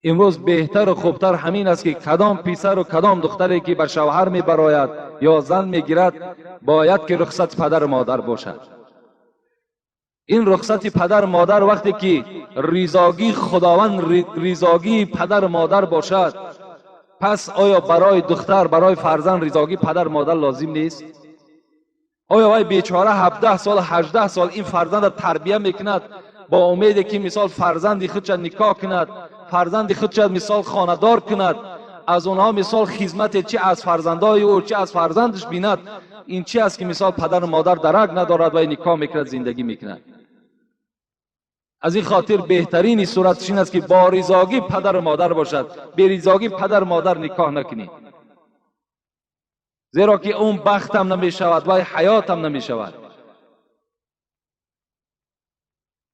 Speaker 1: امروز بهتر و خوبتر همین است که کدام پسر و کدام دختری که به شوهر می براید یا زن می گیرد باید که رخصت پدر مادر باشد. این رخصت پدر مادر وقتی که ریزاگی خداوند ریزاگی پدر مادر باشد، پس آیا برای دختر برای فرزند ریزاگی پدر مادر لازم نیست؟ آیا وای بیچاره 17 سال 18 سال این فرزند تربیت میکند با امید که مثال فرزندی خودش نکاح کند، فرزندی خودش مثال خاندار کند، از اونها مثال خدمت چه از فرزندای او چه از فرزندش بیند، این چی است که مثال پدر و مادر درک ندارد و نکاح میکند زندگی میکند. از این خاطر بهترین صورتش این است که با رضاگی پدر و مادر باشد، بی رضاگی پدر و مادر نکاح نکنید، زیرا که اون بخت هم نمی شود و حیات هم نمی شود.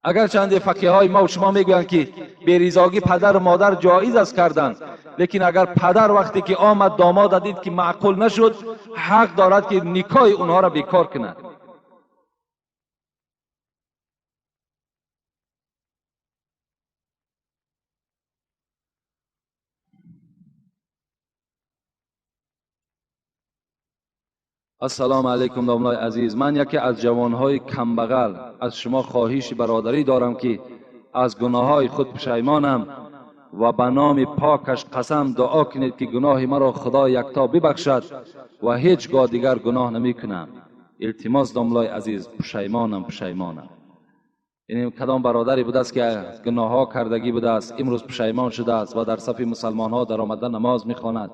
Speaker 1: اگر چند فقیه های ما و شما میگویند که بریزاگی پدر و مادر جایز است کردن، لیکن اگر پدر وقتی که آمد داماد دید که معقول نشد، حق دارد که نکاح اونها را بیکار کند. السلام علیکم دامنای عزیز. من یکی از جوانهای کمبغل از شما خواهش برادری دارم که از گناههای خود پشیمانم و به نام پاکش قسم دعا کنید که گناه مرا خدا یکتا ببخشد و هیچگاه دیگر گناه نمی کنم. التماس دامنای عزیز، پشیمانم. این کدام برادری بوده است که گناه ها کردگی بوده است، امروز پشیمان شده است و در صف مسلمان ها در آمده نماز میخواند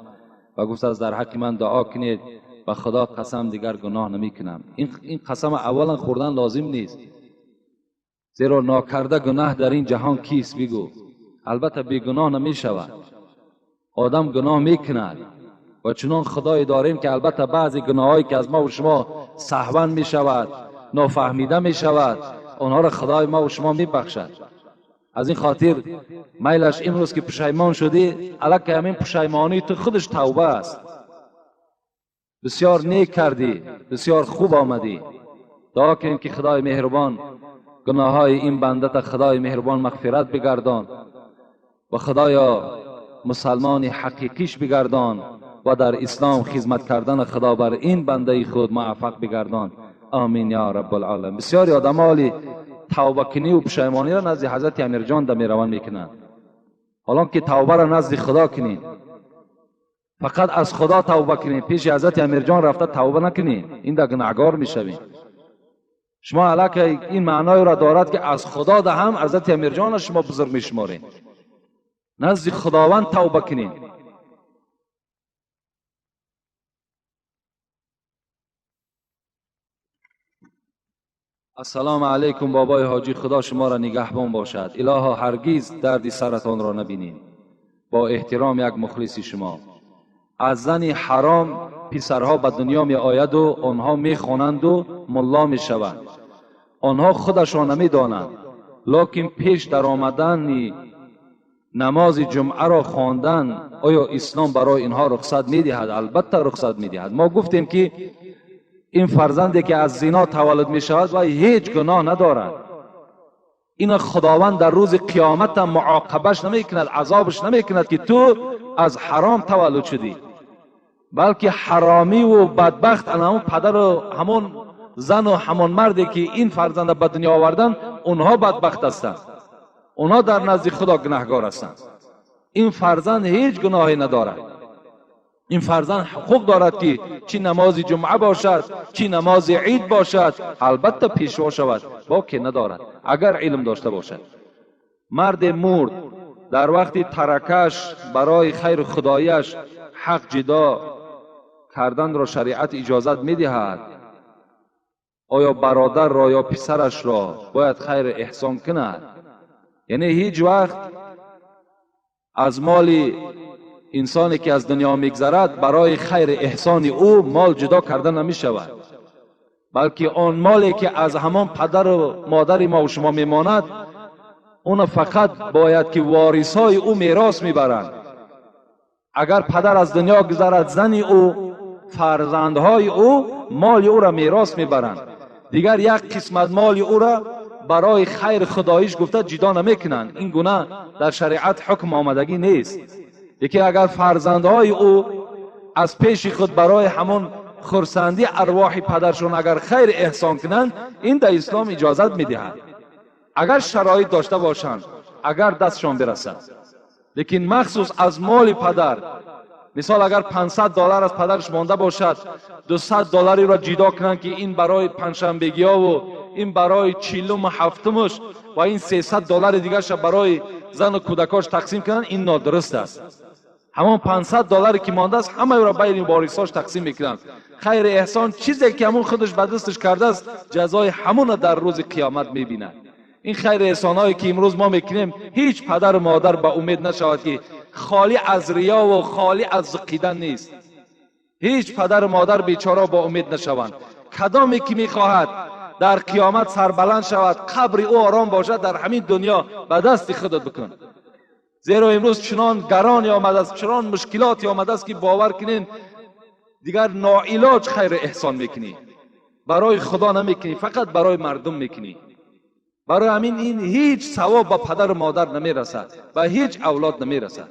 Speaker 1: و گفته است در حق من دعا کنید و خدا قسم دیگر گناه نمی کنم. این قسم اولا خوردن لازم نیست، زیرا ناکرده گناه در این جهان کیست؟ بگو. البته بی گناه نمی شود، آدم گناه میکند و چنان خدای داریم که البته بعضی گناهایی که از ما و شما سهوا می شود، نافهمیده می شود، آنها را خدای ما و شما می بخشد. از این خاطر میلش امروز که پشیمان شدی، الک همین پشیمانی تو خودش توبه است. بسیار نیک کردی، بسیار خوب آمدی. دعا کنیم که خدای مهربان گناههای این بنده تا خدای مهربان مغفرت بگردان و خدایا مسلمان حقیقیش بگردان و در اسلام خدمت کردن خدا بر این بنده خود موفق بگردان. آمین یا رب العالمین. بسیاری آدمالی توبه کنی و پشیمانی را نزد حضرت امیر جان در میروان میکنند، حالا که توبه را نزد خدا کنین، فقط از خدا توبه کنین، پیش حضرت امیر جان رفته توبه نکنین، این در گناهگار میشوین. شما علاقه این معنای را دارد که از خدا ده هم حضرت امیر جان شما بزرگ میشمارین، نزد خداوند توبه کنین. السلام علیکم بابای حاجی، خدا شما را نگهبان باشد. الها هرگز درد سرطان را نبینیم. با احترام یک مخلص شما. از زن حرام پسرها به دنیا می آید و آنها می خوانند و ملا می شوند. آنها خودشان نمی دانند، لکن پیش در آمدن نماز جمعه را خواندن آیا اسلام برای اینها رخصت می دهد؟ البته رخصت می دهد. ما گفتیم که این فرزندی که از زنا تولد می شود و هیچ گناه ندارد، این خداوند در روز قیامت معاقبش نمی کند، عذابش نمی کند که تو از حرام تولد شدی، بلکه حرامی و بدبخت همون پدر و همون زن و همون مردی که این فرزند به دنیا آوردن، اونها بدبخت هستند، اونها در نزد خدا گناهگار هستند. این فرزند هیچ گناهی ندارد. این فرزند حقوق دارد که چی نماز جمعه باشد، چی نماز عید باشد، البته پیشوا شود، باکی ندارد اگر علم داشته باشد. مرد مرد در وقت ترکش برای خیر خدایش حق جدا کردن را شریعت اجازت می دهد. آیا برادر را یا پسرش را باید خیر احسان کند؟ یعنی هیچ وقت از مال انسانی که از دنیا میگذرد برای خیر احسان او مال جدا کرده نمی شود، بلکه آن مالی که از همان پدر و مادر ما و شما میماند، اون فقط باید که وارثای او میراث میبرند. اگر پدر از دنیا گذرد، زن او، فرزندهای او مال او را میراث میبرند، دیگر یک قسمت مال او را برای خیر خداییش گفته جدا نمیکنند. این گونه در شریعت حکم آمدگی نیست. یکی اگر فرزندهای او از پیش خود برای همون خرسندی ارواح پدرشون اگر خیر احسان کنند، این در اسلام اجازت میدهد، اگر شرایط داشته باشند، اگر دستشان برسد. لیکن مخصوص از مال پدر، مثال اگر $500 از پدرش مانده باشد، $200 را جدا کنند که این برای پنجشنبگی ها و این برای چهلم و هفتمش و این $300 دیگرش برای زن و کودکاش تقسیم کنند، این نادرست است. همون $500 که مانده است همه را بین وارثاش تقسیم میکنند. خیر احسان چیزی که همون خودش به دستش کرده است، جزای همون در روز قیامت میبیند. این خیر احسان هایی که امروز ما میکنیم، هیچ پدر و مادر به امید نشود که خالی از ریا و خالی از زقیدن نیست. هیچ پدر و مادر بیچاره با امید نشوند. کدامی که میخواهد در قیامت سربلند شود، قبر او آرام باشد، در همین دنیا به دست خودت بکن. زیرا امروز چنان گرانی آمده است، چنان مشکلاتی آمده است که باور کنین دیگر ناعلاج خیر احسان میکنی، برای خدا نمیکنی، فقط برای مردم میکنی. برای همین این هیچ ثواب به پدر و مادر نمیرسد، به هیچ اولاد نمیرسد.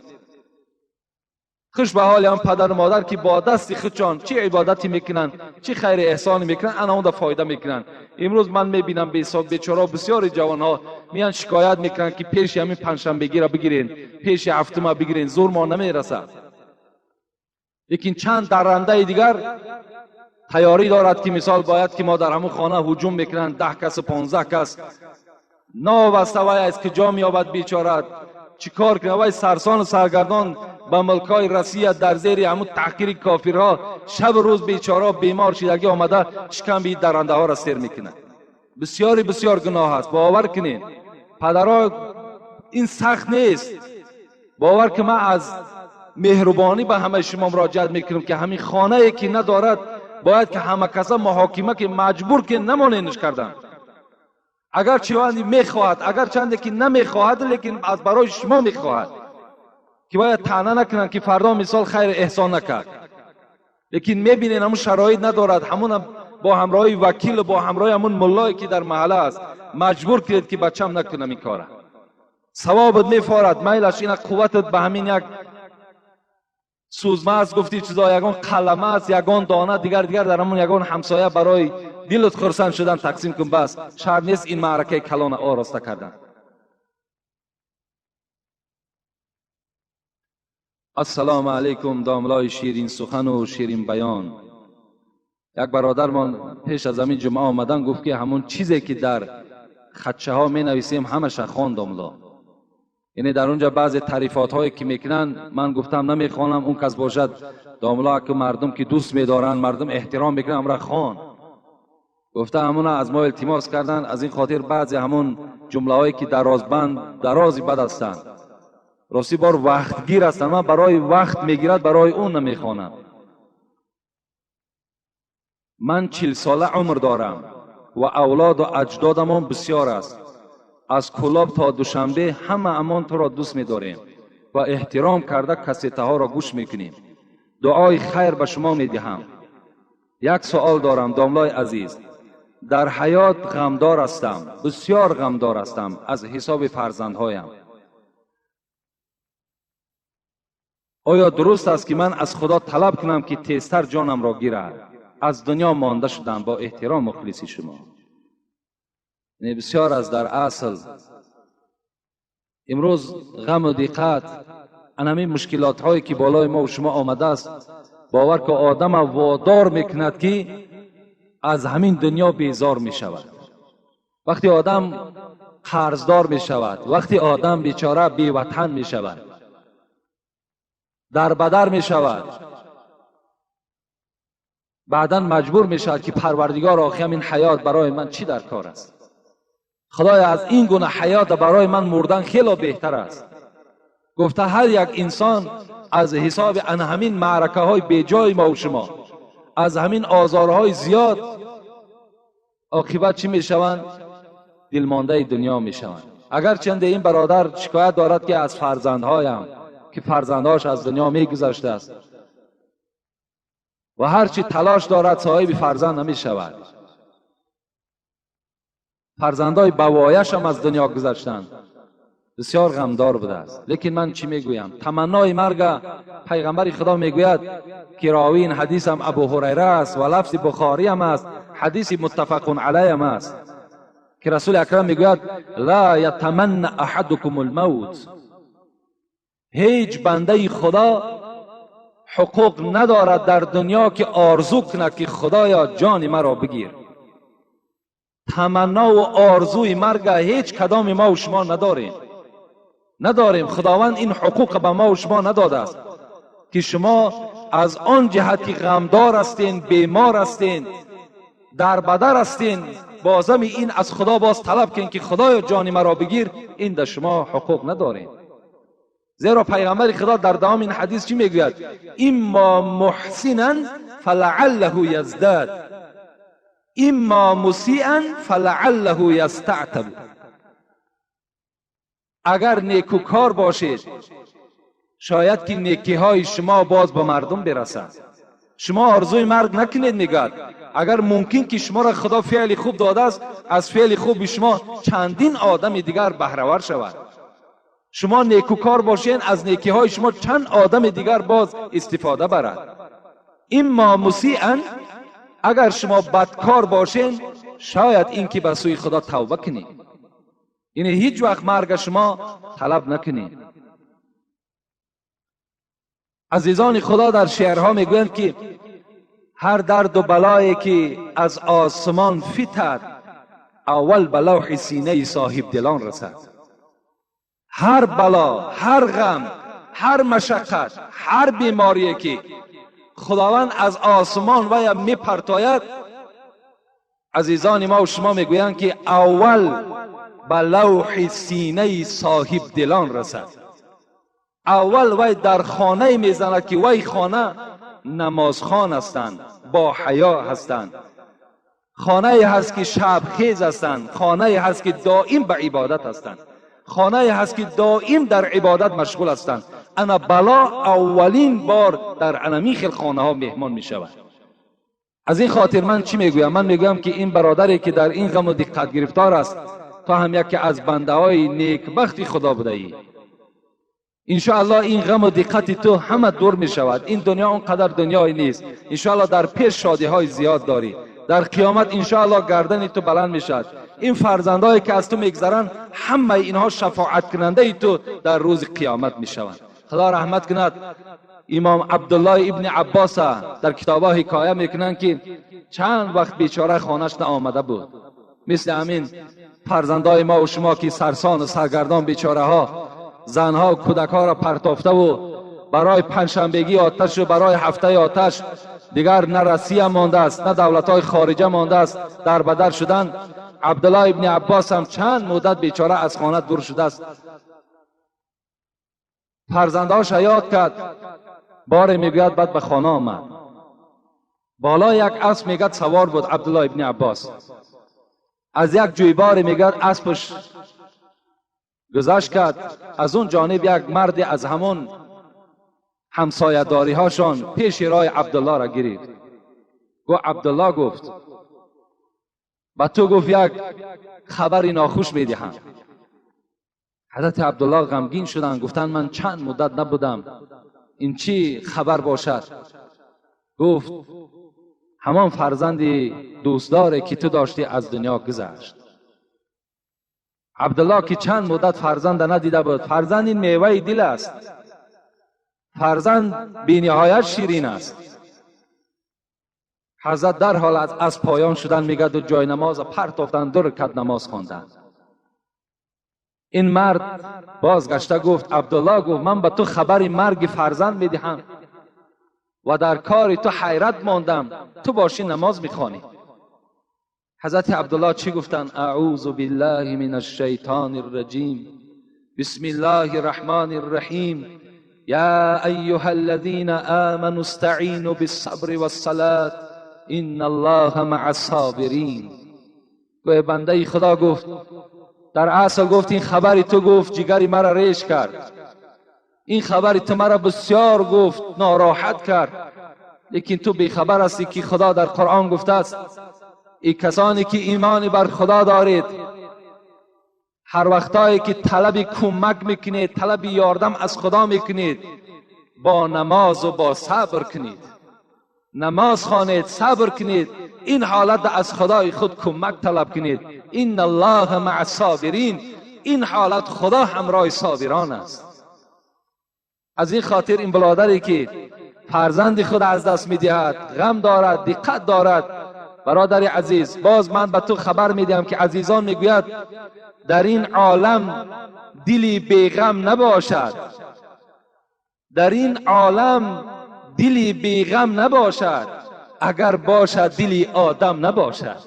Speaker 1: خوش به حال هم پدر و مادر که با دست خودشان چه عبادتی میکنن، چه خیر احسانی میکنن، انا اون فایده میکنن. امروز من میبینم بیچاره بسیاری جوان ها میان شکایت میکنن که پیش همین پنجشنبگی را بگیرین، پیش هفتم بگیرین، زور ما نمیرسد. لیکن چند درنده دیگر تیاری دارد که مثال باید که ما در همون خانه هجوم میکنن، 10 کس 15 کس نابسته وای است که جا میابد بیچاره چیکار کنه. وای سرسان و سرگردان به ملکای رسیت در زیر همون تحقیر کافرها شب روز بیچاره بیمار شدگی آمده شکم بی درنده ها را سیر میکنه. بسیار گناه است. باور کنین پدرها این سخت نیست. باور که من از مهربانی به همه شما مراجعت میکنم که همین خانه ای که ندارد باید که همه کسا محاکمه که مجبور که نمانینش کردن. اگر چیوانی میخواهد، اگر چنده که نمیخواهد، لیکن از برای شما میخواهد که باید طعنه نکنن که فردا مثال خیر احسان نکرد. لیکن میبینین همون شرایط ندارد، همون با همراهی وکیل، با همراهی همون ملایی که در محله است مجبور کرد که بچم نکنم این کاره. ثوابت میفارد، میلش این قوتت به همین یک سوزمه است، گفتی چیزا یگان قلمه است، یگان دانه دیگر در همون یگان همسایه برای دلت خرسند شدن تقسیم کن. بس شرط نیست این معرکه کلان آراسته کردن. السلام علیکم داملای شیرین سخن و شیرین بیان. یک برادرمان پیش از همین جمعه آمدن گفت که همون چیزی که در خدشه ها می نویسیم همش خوان داملا. یعنی در اونجا بعضی تعریفات هایی که میکنن من گفتم نمیخوانم، اون کس باشد داملا که مردم که دوست میدارن، مردم احترام میکنن، امرا خوان. گفته همون از ما التماس کردن، از این خاطر بعضی همون جمله هایی که درازبند درازی بد هستند، راستی بار وقت گیر هستند، من برای وقت میگیرد برای اون نمیخوانم. من 40 ساله عمر دارم و اولاد و اجدادمان بسیار است. از کلاب تا دوشنبه همه امان تو را دوست می‌داریم و احترام کرده کسیته ها را گوش میکنیم. دعای خیر به شما میدهم. یک سوال دارم داملای عزیز، در حیات غمدار هستم، بسیار غمدار هستم از حساب فرزندهایم. آیا درست است که من از خدا طلب کنم که تیزتر جانم را گیرد؟ از دنیا مانده شدم. با احترام مخلصی شما. بسیار از در اصل امروز غم و دقت همین مشکلات هایی که بالای ما و شما آمده است، باور که آدم وادار میکند که از همین دنیا بیزار می شود. وقتی آدم قرضدار می شود، وقتی آدم بیچاره بی وطن می شود، در بدر می شود، بعدا مجبور می شود که پروردگار آخی همین حیات برای من چی در کار است؟ خدایا از این گونه حیات برای من مردن خیلی بهتر است. گفته هر یک انسان از حساب ان همین معرکه های بی جای ما و شما، از همین آزارهای زیاد، عاقبت چی می شوند؟ دلمانده دنیا می شوند. اگر چند این برادر شکایت دارد که از فرزندهایم که فرزندهاش از دنیا می گذشته است و هرچی تلاش دارد صاحب فرزند نمی شود. فرزندای بوایش هم از دنیا گذشتند، بسیار غمدار بوده است. لیکن من چی میگویم؟ تمنای مرگ پیغمبر خدا میگوید که راوی این حدیث هم ابو هریره است و لفظ بخاری هم است، حدیث متفق علیه هم است که رسول اکرم میگوید لا یتمنى احدکم الموت. هیچ بنده خدا حقوق ندارد در دنیا که آرزو کند که خدایا جان مرا بگیر. تمنا و آرزوی مرگ هیچ کدام ما و شما نداریم. خداوند این حقوق به ما و شما نداده است که شما از آن جهت که غمدار هستین، بیمار هستین، در بدر هستین، بازم این از خدا باز طلب کن که خدایا جان مرا بگیر. این در شما حقوق ندارین. زیرا پیغمبر خدا در دوام این حدیث چی میگوید؟ اما محسنا فلعله یزداد. اما مسیئا فلعله یستعتب. اگر نیکوکار باشید شاید که نیکی های شما باز به مردم برسد. شما آرزوی مرگ نکنید. میگد اگر ممکن که شما را خدا فعل خوب داده است، از فعل خوب شما چندین آدم دیگر بهره‌ور شود. شما نیکوکار باشین، از نیکی های شما چند آدم دیگر باز استفاده برد. اما مسیئا، اگر شما بدکار باشین شاید این که به سوی خدا توبه کنید. یعنی هیچ وقت مرگ شما طلب نکنید. عزیزان خدا در شعرها میگویند که هر درد و بلایی که از آسمان فتد اول به لوح سینه صاحب دلان رسد. هر بلا، هر غم، هر مشقت، هر بیماری که خداوند از آسمان و میپرتاید، عزیزان ما و شما میگویند که اول به لوح سینه صاحب دلان رسد. اول وی در خانه میزند که وی خانه نمازخوان هستند، با حیا هستند، خانه هست که شب خیز هستند، خانه هست که دائم به عبادت هستند، خانه هست که دائم در عبادت مشغول هستند. انا بلا اولین بار در انمیخ خانه ها مهمان می شود. از این خاطر من چی میگویم؟ من میگویم که این برادری که در این غم و دقت گرفتار است، تو هم یکی از بنده های نیکبخت خدا بوده ای. انشاءالله این غم و دقت تو همه دور می شود. این دنیا اونقدر دنیای نیست. انشاءالله در پیش شادی های زیاد داری. در قیامت انشاءالله گردن تو بلند می شود. این فرزندایی که از تو میگذرن همه اینها شفاعت کننده تو در روز قیامت می شوند. خدا رحمت کند. امام عبدالله ابن عباس در کتابها حکایه میکنند که چند وقت بیچاره خانه‌اش آمده بود. مثل همین فرزندای ما و شما که سرسان و سرگردان بیچاره ها، زنها و کودک ها را پرتافته و برای پنجشنبگی آتش و برای هفته آتش دیگر نه روسیه مانده است نه دولت های خارجه مانده است، در بدر شدن. عبدالله ابن عباس هم چند مدت بیچاره از خانه دور شده است. فرزندهاش یاد کرد، بار میگوید بعد به خانه آمد. بالا یک اسب میگد سوار بود عبدالله ابن عباس. از یک جویبار میگد اسبش گذشت کرد. از اون جانب یک مرد از همون همسایه‌داری هاشان پیش راه عبدالله را گرفت. گفت عبدالله گفت با تو گفت یک خبری ناخوش میدهم. حضرت عبدالله غمگین شدند، گفتند من چند مدت نبودم، این چی خبر باشد؟ گفت همان فرزند دوستداری که تو داشتی از دنیا گذشت. عبدالله که چند مدت فرزند ندیده بود. فرزند این میوه دل است. فرزند بی نهایت شیرین است. حضرت در حال از پایان شدن میگد و جای نماز پرتافتند، 2 رکعت نماز خواندند. این مرد بازگشته گفت عبدالله گفت من به تو خبر مرگ فرزند میدهم و در کار تو حیرت ماندم، تو باشی نماز میخوانی. حضرت عبدالله چی گفتند؟ اعوذ بالله من الشیطان الرجیم، بسم الله الرحمن الرحیم، یا ایها الذین آمنوا استعینوا بالصبر والصلاة ان الله مع الصابرین. گوی بنده خدا گفت در اصل گفت این خبری تو گفت جگری مرا ریش کرد، این خبری تو مرا بسیار گفت ناراحت کرد، لیکن تو بیخبر هستی که خدا در قرآن گفته است ای کسانی که ایمان بر خدا دارید، هر وقتایی که طلب کمک میکنید، طلب یاردم از خدا میکنید، با نماز و با صبر کنید، نماز خوانید، صبر کنید، این حالت از خدای خود کمک طلب کنید. ان الله مع الصابرین، این حالت خدا همراه صابران است. از این خاطر این برادری که فرزند خود از دست میدهد، غم دارد، دقت دارد، برادر عزیز باز من به تو خبر میدم که عزیزان میگوید در این عالم دلی بیغم نباشد، در این عالم دلی بیغم نباشد، اگر باشد دلی آدم نباشد.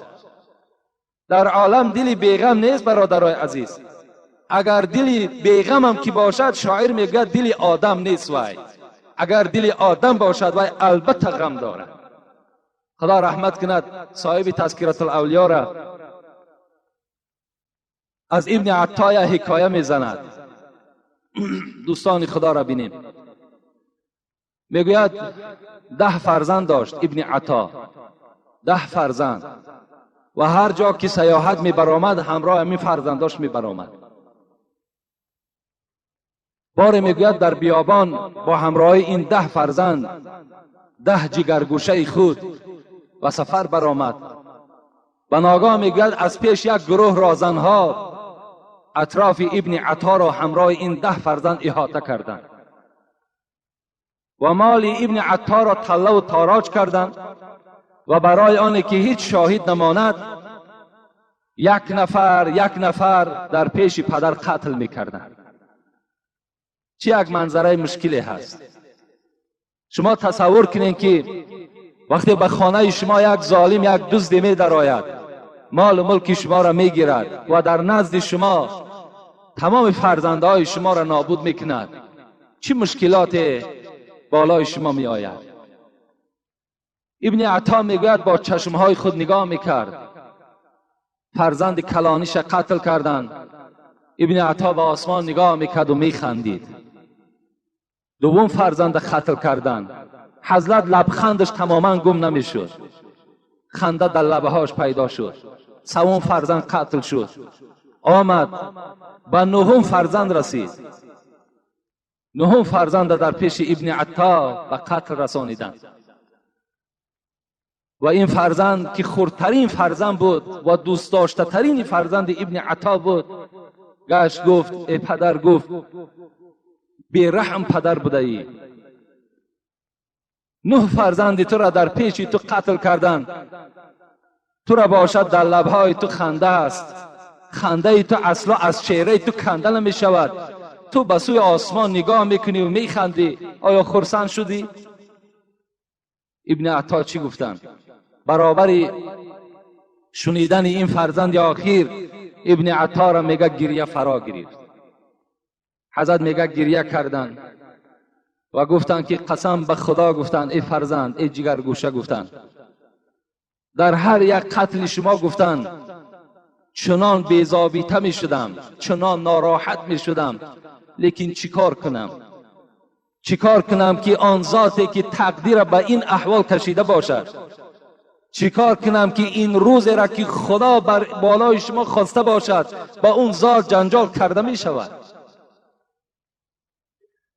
Speaker 1: در عالم دلی بیغم نیست برادرای عزیز. اگر دلی بیغم هم که باشد، شاعر میگه دلی آدم نیست وای. اگر دلی آدم باشد وای البته غم دارد. خدا رحمت کند صاحب تذکرة الاولیا را از ابن عطا حکایه میزند. دوستان خدا را بینیم. میگوید 10 فرزند داشت ابن عطا، 10 فرزند، و هر جا که سیاحت می برآمد همراه همین فرزنداش می برآمد. بار میگوید در بیابان با همراه این 10 فرزند 10 جگرگوشه خود و سفر برآمد. به ناگاه میگوید از پیش یک گروه رازنها اطراف ابن عطا را همراه این 10 فرزند احاطه کردند و مال ابن عطا را تله و تاراج کردند و برای آنه که هیچ شاهد نماند یک نفر در پیش پدر قتل میکردند. چه یک منظره مشکلی هست. شما تصور کنین که وقتی به خانه شما یک ظالم، یک دزد می درآید، مال و ملک شما را میگیرد و در نزد شما تمام فرزندهای شما را نابود میکند، چه مشکلات بالای شما می آید. ابن عطا میگوید با چشمهای خود نگاه میکرد، فرزند کلانیش قتل کردند. ابن عطا به آسمان نگاه میکرد و میخندید. دوم فرزند قتل کردند. حضرت لبخندش تماما گم نمیشد، خنده در لبه هاش پیدا شد. سوم فرزند قتل شد. آمد به 9م فرزند رسید. 9م فرزند در پیش ابن عطا به قتل رسانیدند و این فرزند که خردترین فرزند بود و دوست داشته ترین فرزند ابن عطا بود، گشت گفت ای پدر، گفت بی رحم پدر بوده ای. 9 فرزند تو را در پیش تو قتل کردند. تو را باشد در لبهای تو خنده است، خنده تو اصلا از چهره تو کنده نمی شود. تو به سوی آسمان نگاه میکنی و میخندی. آیا خرسند شدی؟ ابن عطا چی گفتند؟ برابر شنیدن این فرزند آخر ابن عطا را میگه گریه فرا گرفت. حضرت میگه گریه کردند و گفتند که قسم به خدا، گفتند ای فرزند، ای جگرگوشه، گفتند در هر یک قتل شما گفتند چنان بی‌ضابطه می شدم، چنان ناراحت می شدم، لیکن چیکار کنم که آن ذاتی که تقدیر به این احوال کشیده باشد، چیکار کنم که این روز را که خدا بر بالای شما خواسته باشد با اون ذات جنجال کرده می شود.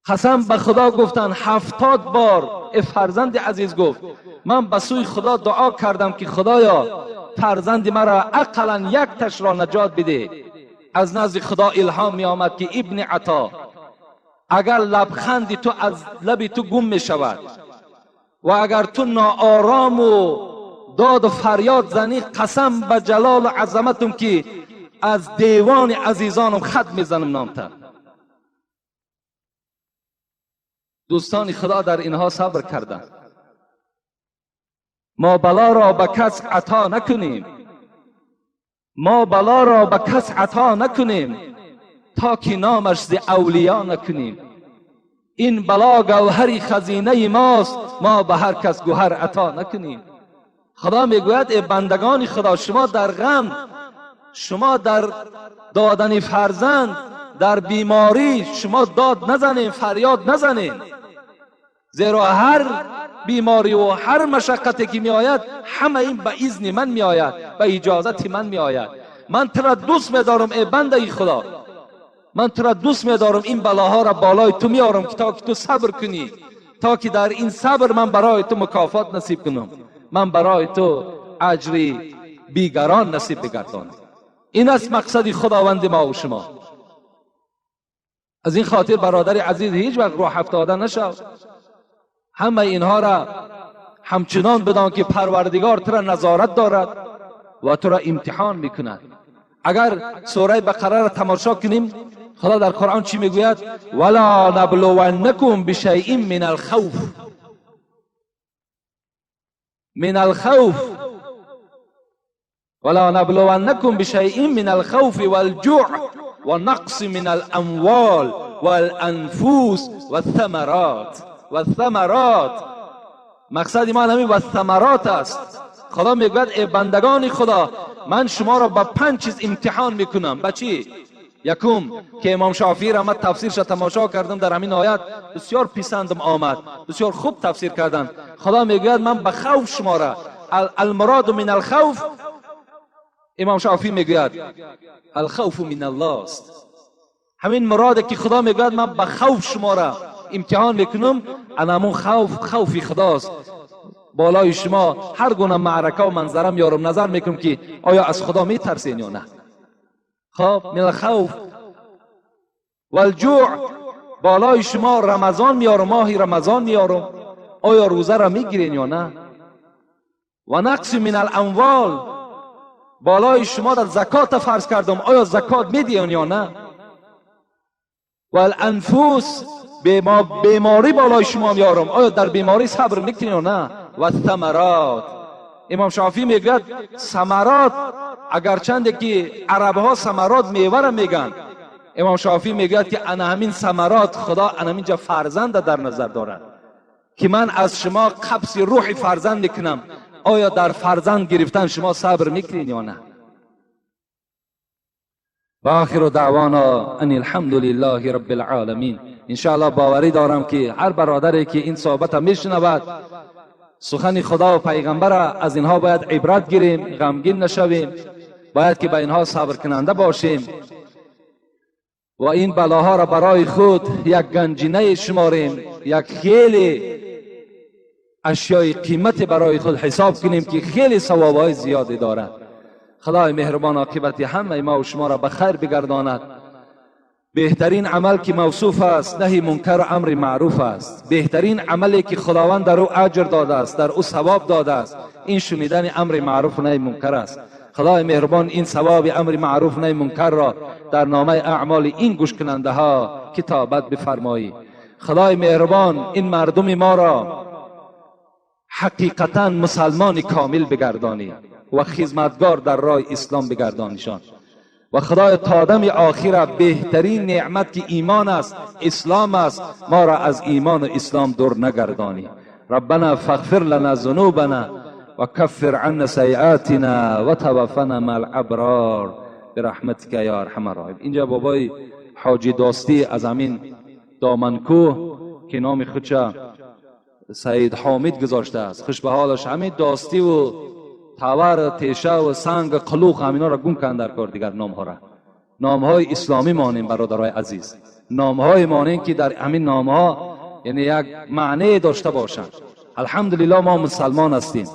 Speaker 1: قسم به خدا گفتند 70 بار ای فرزند عزیز، گفت من به سوی خدا دعا کردم که خدایا فرزند مرا اقلا یک تش را نجات بده. از نزد خدا الهام می آمد که ابن عطا اگر لبخندی تو از لب تو گم می شود و اگر تو ناآرام و داد و فریاد زنی، قسم به جلال و عظمتم که از دیوان عزیزانم خط میزنم نامتر. دوستان خدا در اینها صبر کردند. ما بلا را به کس عطا نکنیم، ما بلا را به کس عطا نکنیم تا که نامش ز اولیا نکنیم. این بلا گوهری خزینه ماست، ما به هر کس گوهر عطا نکنیم. خدا میگوید ای بندگان خدا، شما در غم، شما در دادن فرزند، در بیماری شما داد نزنین، فریاد نزنین، زیرا هر بیماری و هر مشقتی که می آید همه این به اذن من می آید، به اجازت من می آید. من تو را دوست می دارم ای بنده خدا، من تو را دوست می دارم. این بلاها را بالای تو می آرم تا که تو صبر کنی، تا که در این صبر من برای تو مکافات نصیب کنم، من برای تو اجری بیگران نصیب بگردانم. این است مقصد خداوند ما و شما. از این خاطر برادر عزیز هیچ وقت راه افتاده نشو. همه اینها را همچنان بدان که پروردگار تو را نظارت دارد و تو را امتحان میکند. اگر سوره بقره را تماشا کنیم، خدا در قرآن چی میگوید؟ ولا نبلونکم بشیء من الخوف، من الخوف، ولا نبلونکم بشیء من الخوف والجوع ونقص من الاموال والانفس والثمرات. مقصد ما همین و ثمرات است. خدا میگوید ای بندگان خدا، من شما را با 5 چیز امتحان میکنم. با چی؟ یکم که امام شافعی را من تفسیرش تماشا کردم، در همین آیت بسیار پسندم آمد، بسیار خوب تفسیر کردن. خدا میگوید من به خوف شما را، المراد من الخوف، امام شافعی میگوید الخوف من الله است. همین مراده که خدا میگوید من به خوف شما را امتحان میکنم، انمون خوف خداست. بالای شما هر گونه معرکه و منظره میارم، نظر میکنم که آیا از خدا میترسین یا نه. خب من الخوف والجوع، بالای شما رمضان میارم، ماهی رمضان میارم، آیا روزه را میگیرین یا نه. و نقص من الاموال، بالای شما را زکات فرض کردم، آیا زکات میدین یا نه. و الانفس، بیماری بالای شما میارم، آیا در بیماری صبر میکنین یا نه. و ثمرات، امام شافعی میگه ثمرات، اگرچند که عرب ها ثمرات میوه را میگن، امام شافعی میگه که انا همین ثمرات خدا انا اینجا فرزند در نظر دارد، که من از شما قبض روح فرزند میکنم، آیا در فرزند گرفتن شما صبر میکنین یا نه. و آخر دعوانا ان الحمد لله رب العالمین. انشاءالله باوری دارم که هر برادری که این صحبت میشنود، سخن خدا و پیغمبر، از اینها باید عبرت گیریم، غمگین نشویم، باید که به اینها صبر کننده باشیم و این بلاها را برای خود یک گنجینه شماریم، یک خیلی اشیای قیمت برای خود حساب کنیم که خیلی ثوابهای زیادی دارد. خدای مهربان عاقبت همه ما و شما را به خیر بگرداند. بهترین عمل که موصوف است نهی منکر و امر معروف است. بهترین عملی که خداوند در او اجر داده است، در او ثواب داده است، این شنیدن امر معروف و نهی منکر است. خدای مهربان این ثواب امر معروف و نهی منکر را در نامه اعمال این گوش کننده ها کتابت بفرمایی. خدای مهربان این مردم ما را حقیقتا مسلمان کامل بگردانی و خدمتگار در راه اسلام بگردانیشان. و خدای تا دم آخر بهترین نعمت که ایمان است، اسلام است، ما را از ایمان و اسلام دور نگردانی. ربنا فاغفر لنا ذنوبنا و کفر عنا سیئاتنا و توفنا مع الابرار برحمتک یا ارحم الراحمین. اینجا بابای حاجی داستی از همین دامنکوه که نام خودش سید حامد گذاشته است، خوش به حالش، همین داستی و تاور تیشه و سنگ قلوق همینا را گم کن در کار دیگر. نامهای اسلامی مانیم برادرای عزیز، نامهای مانیم که در همین نامها یعنی یک معنی داشته باشند. الحمدلله ما مسلمان هستیم.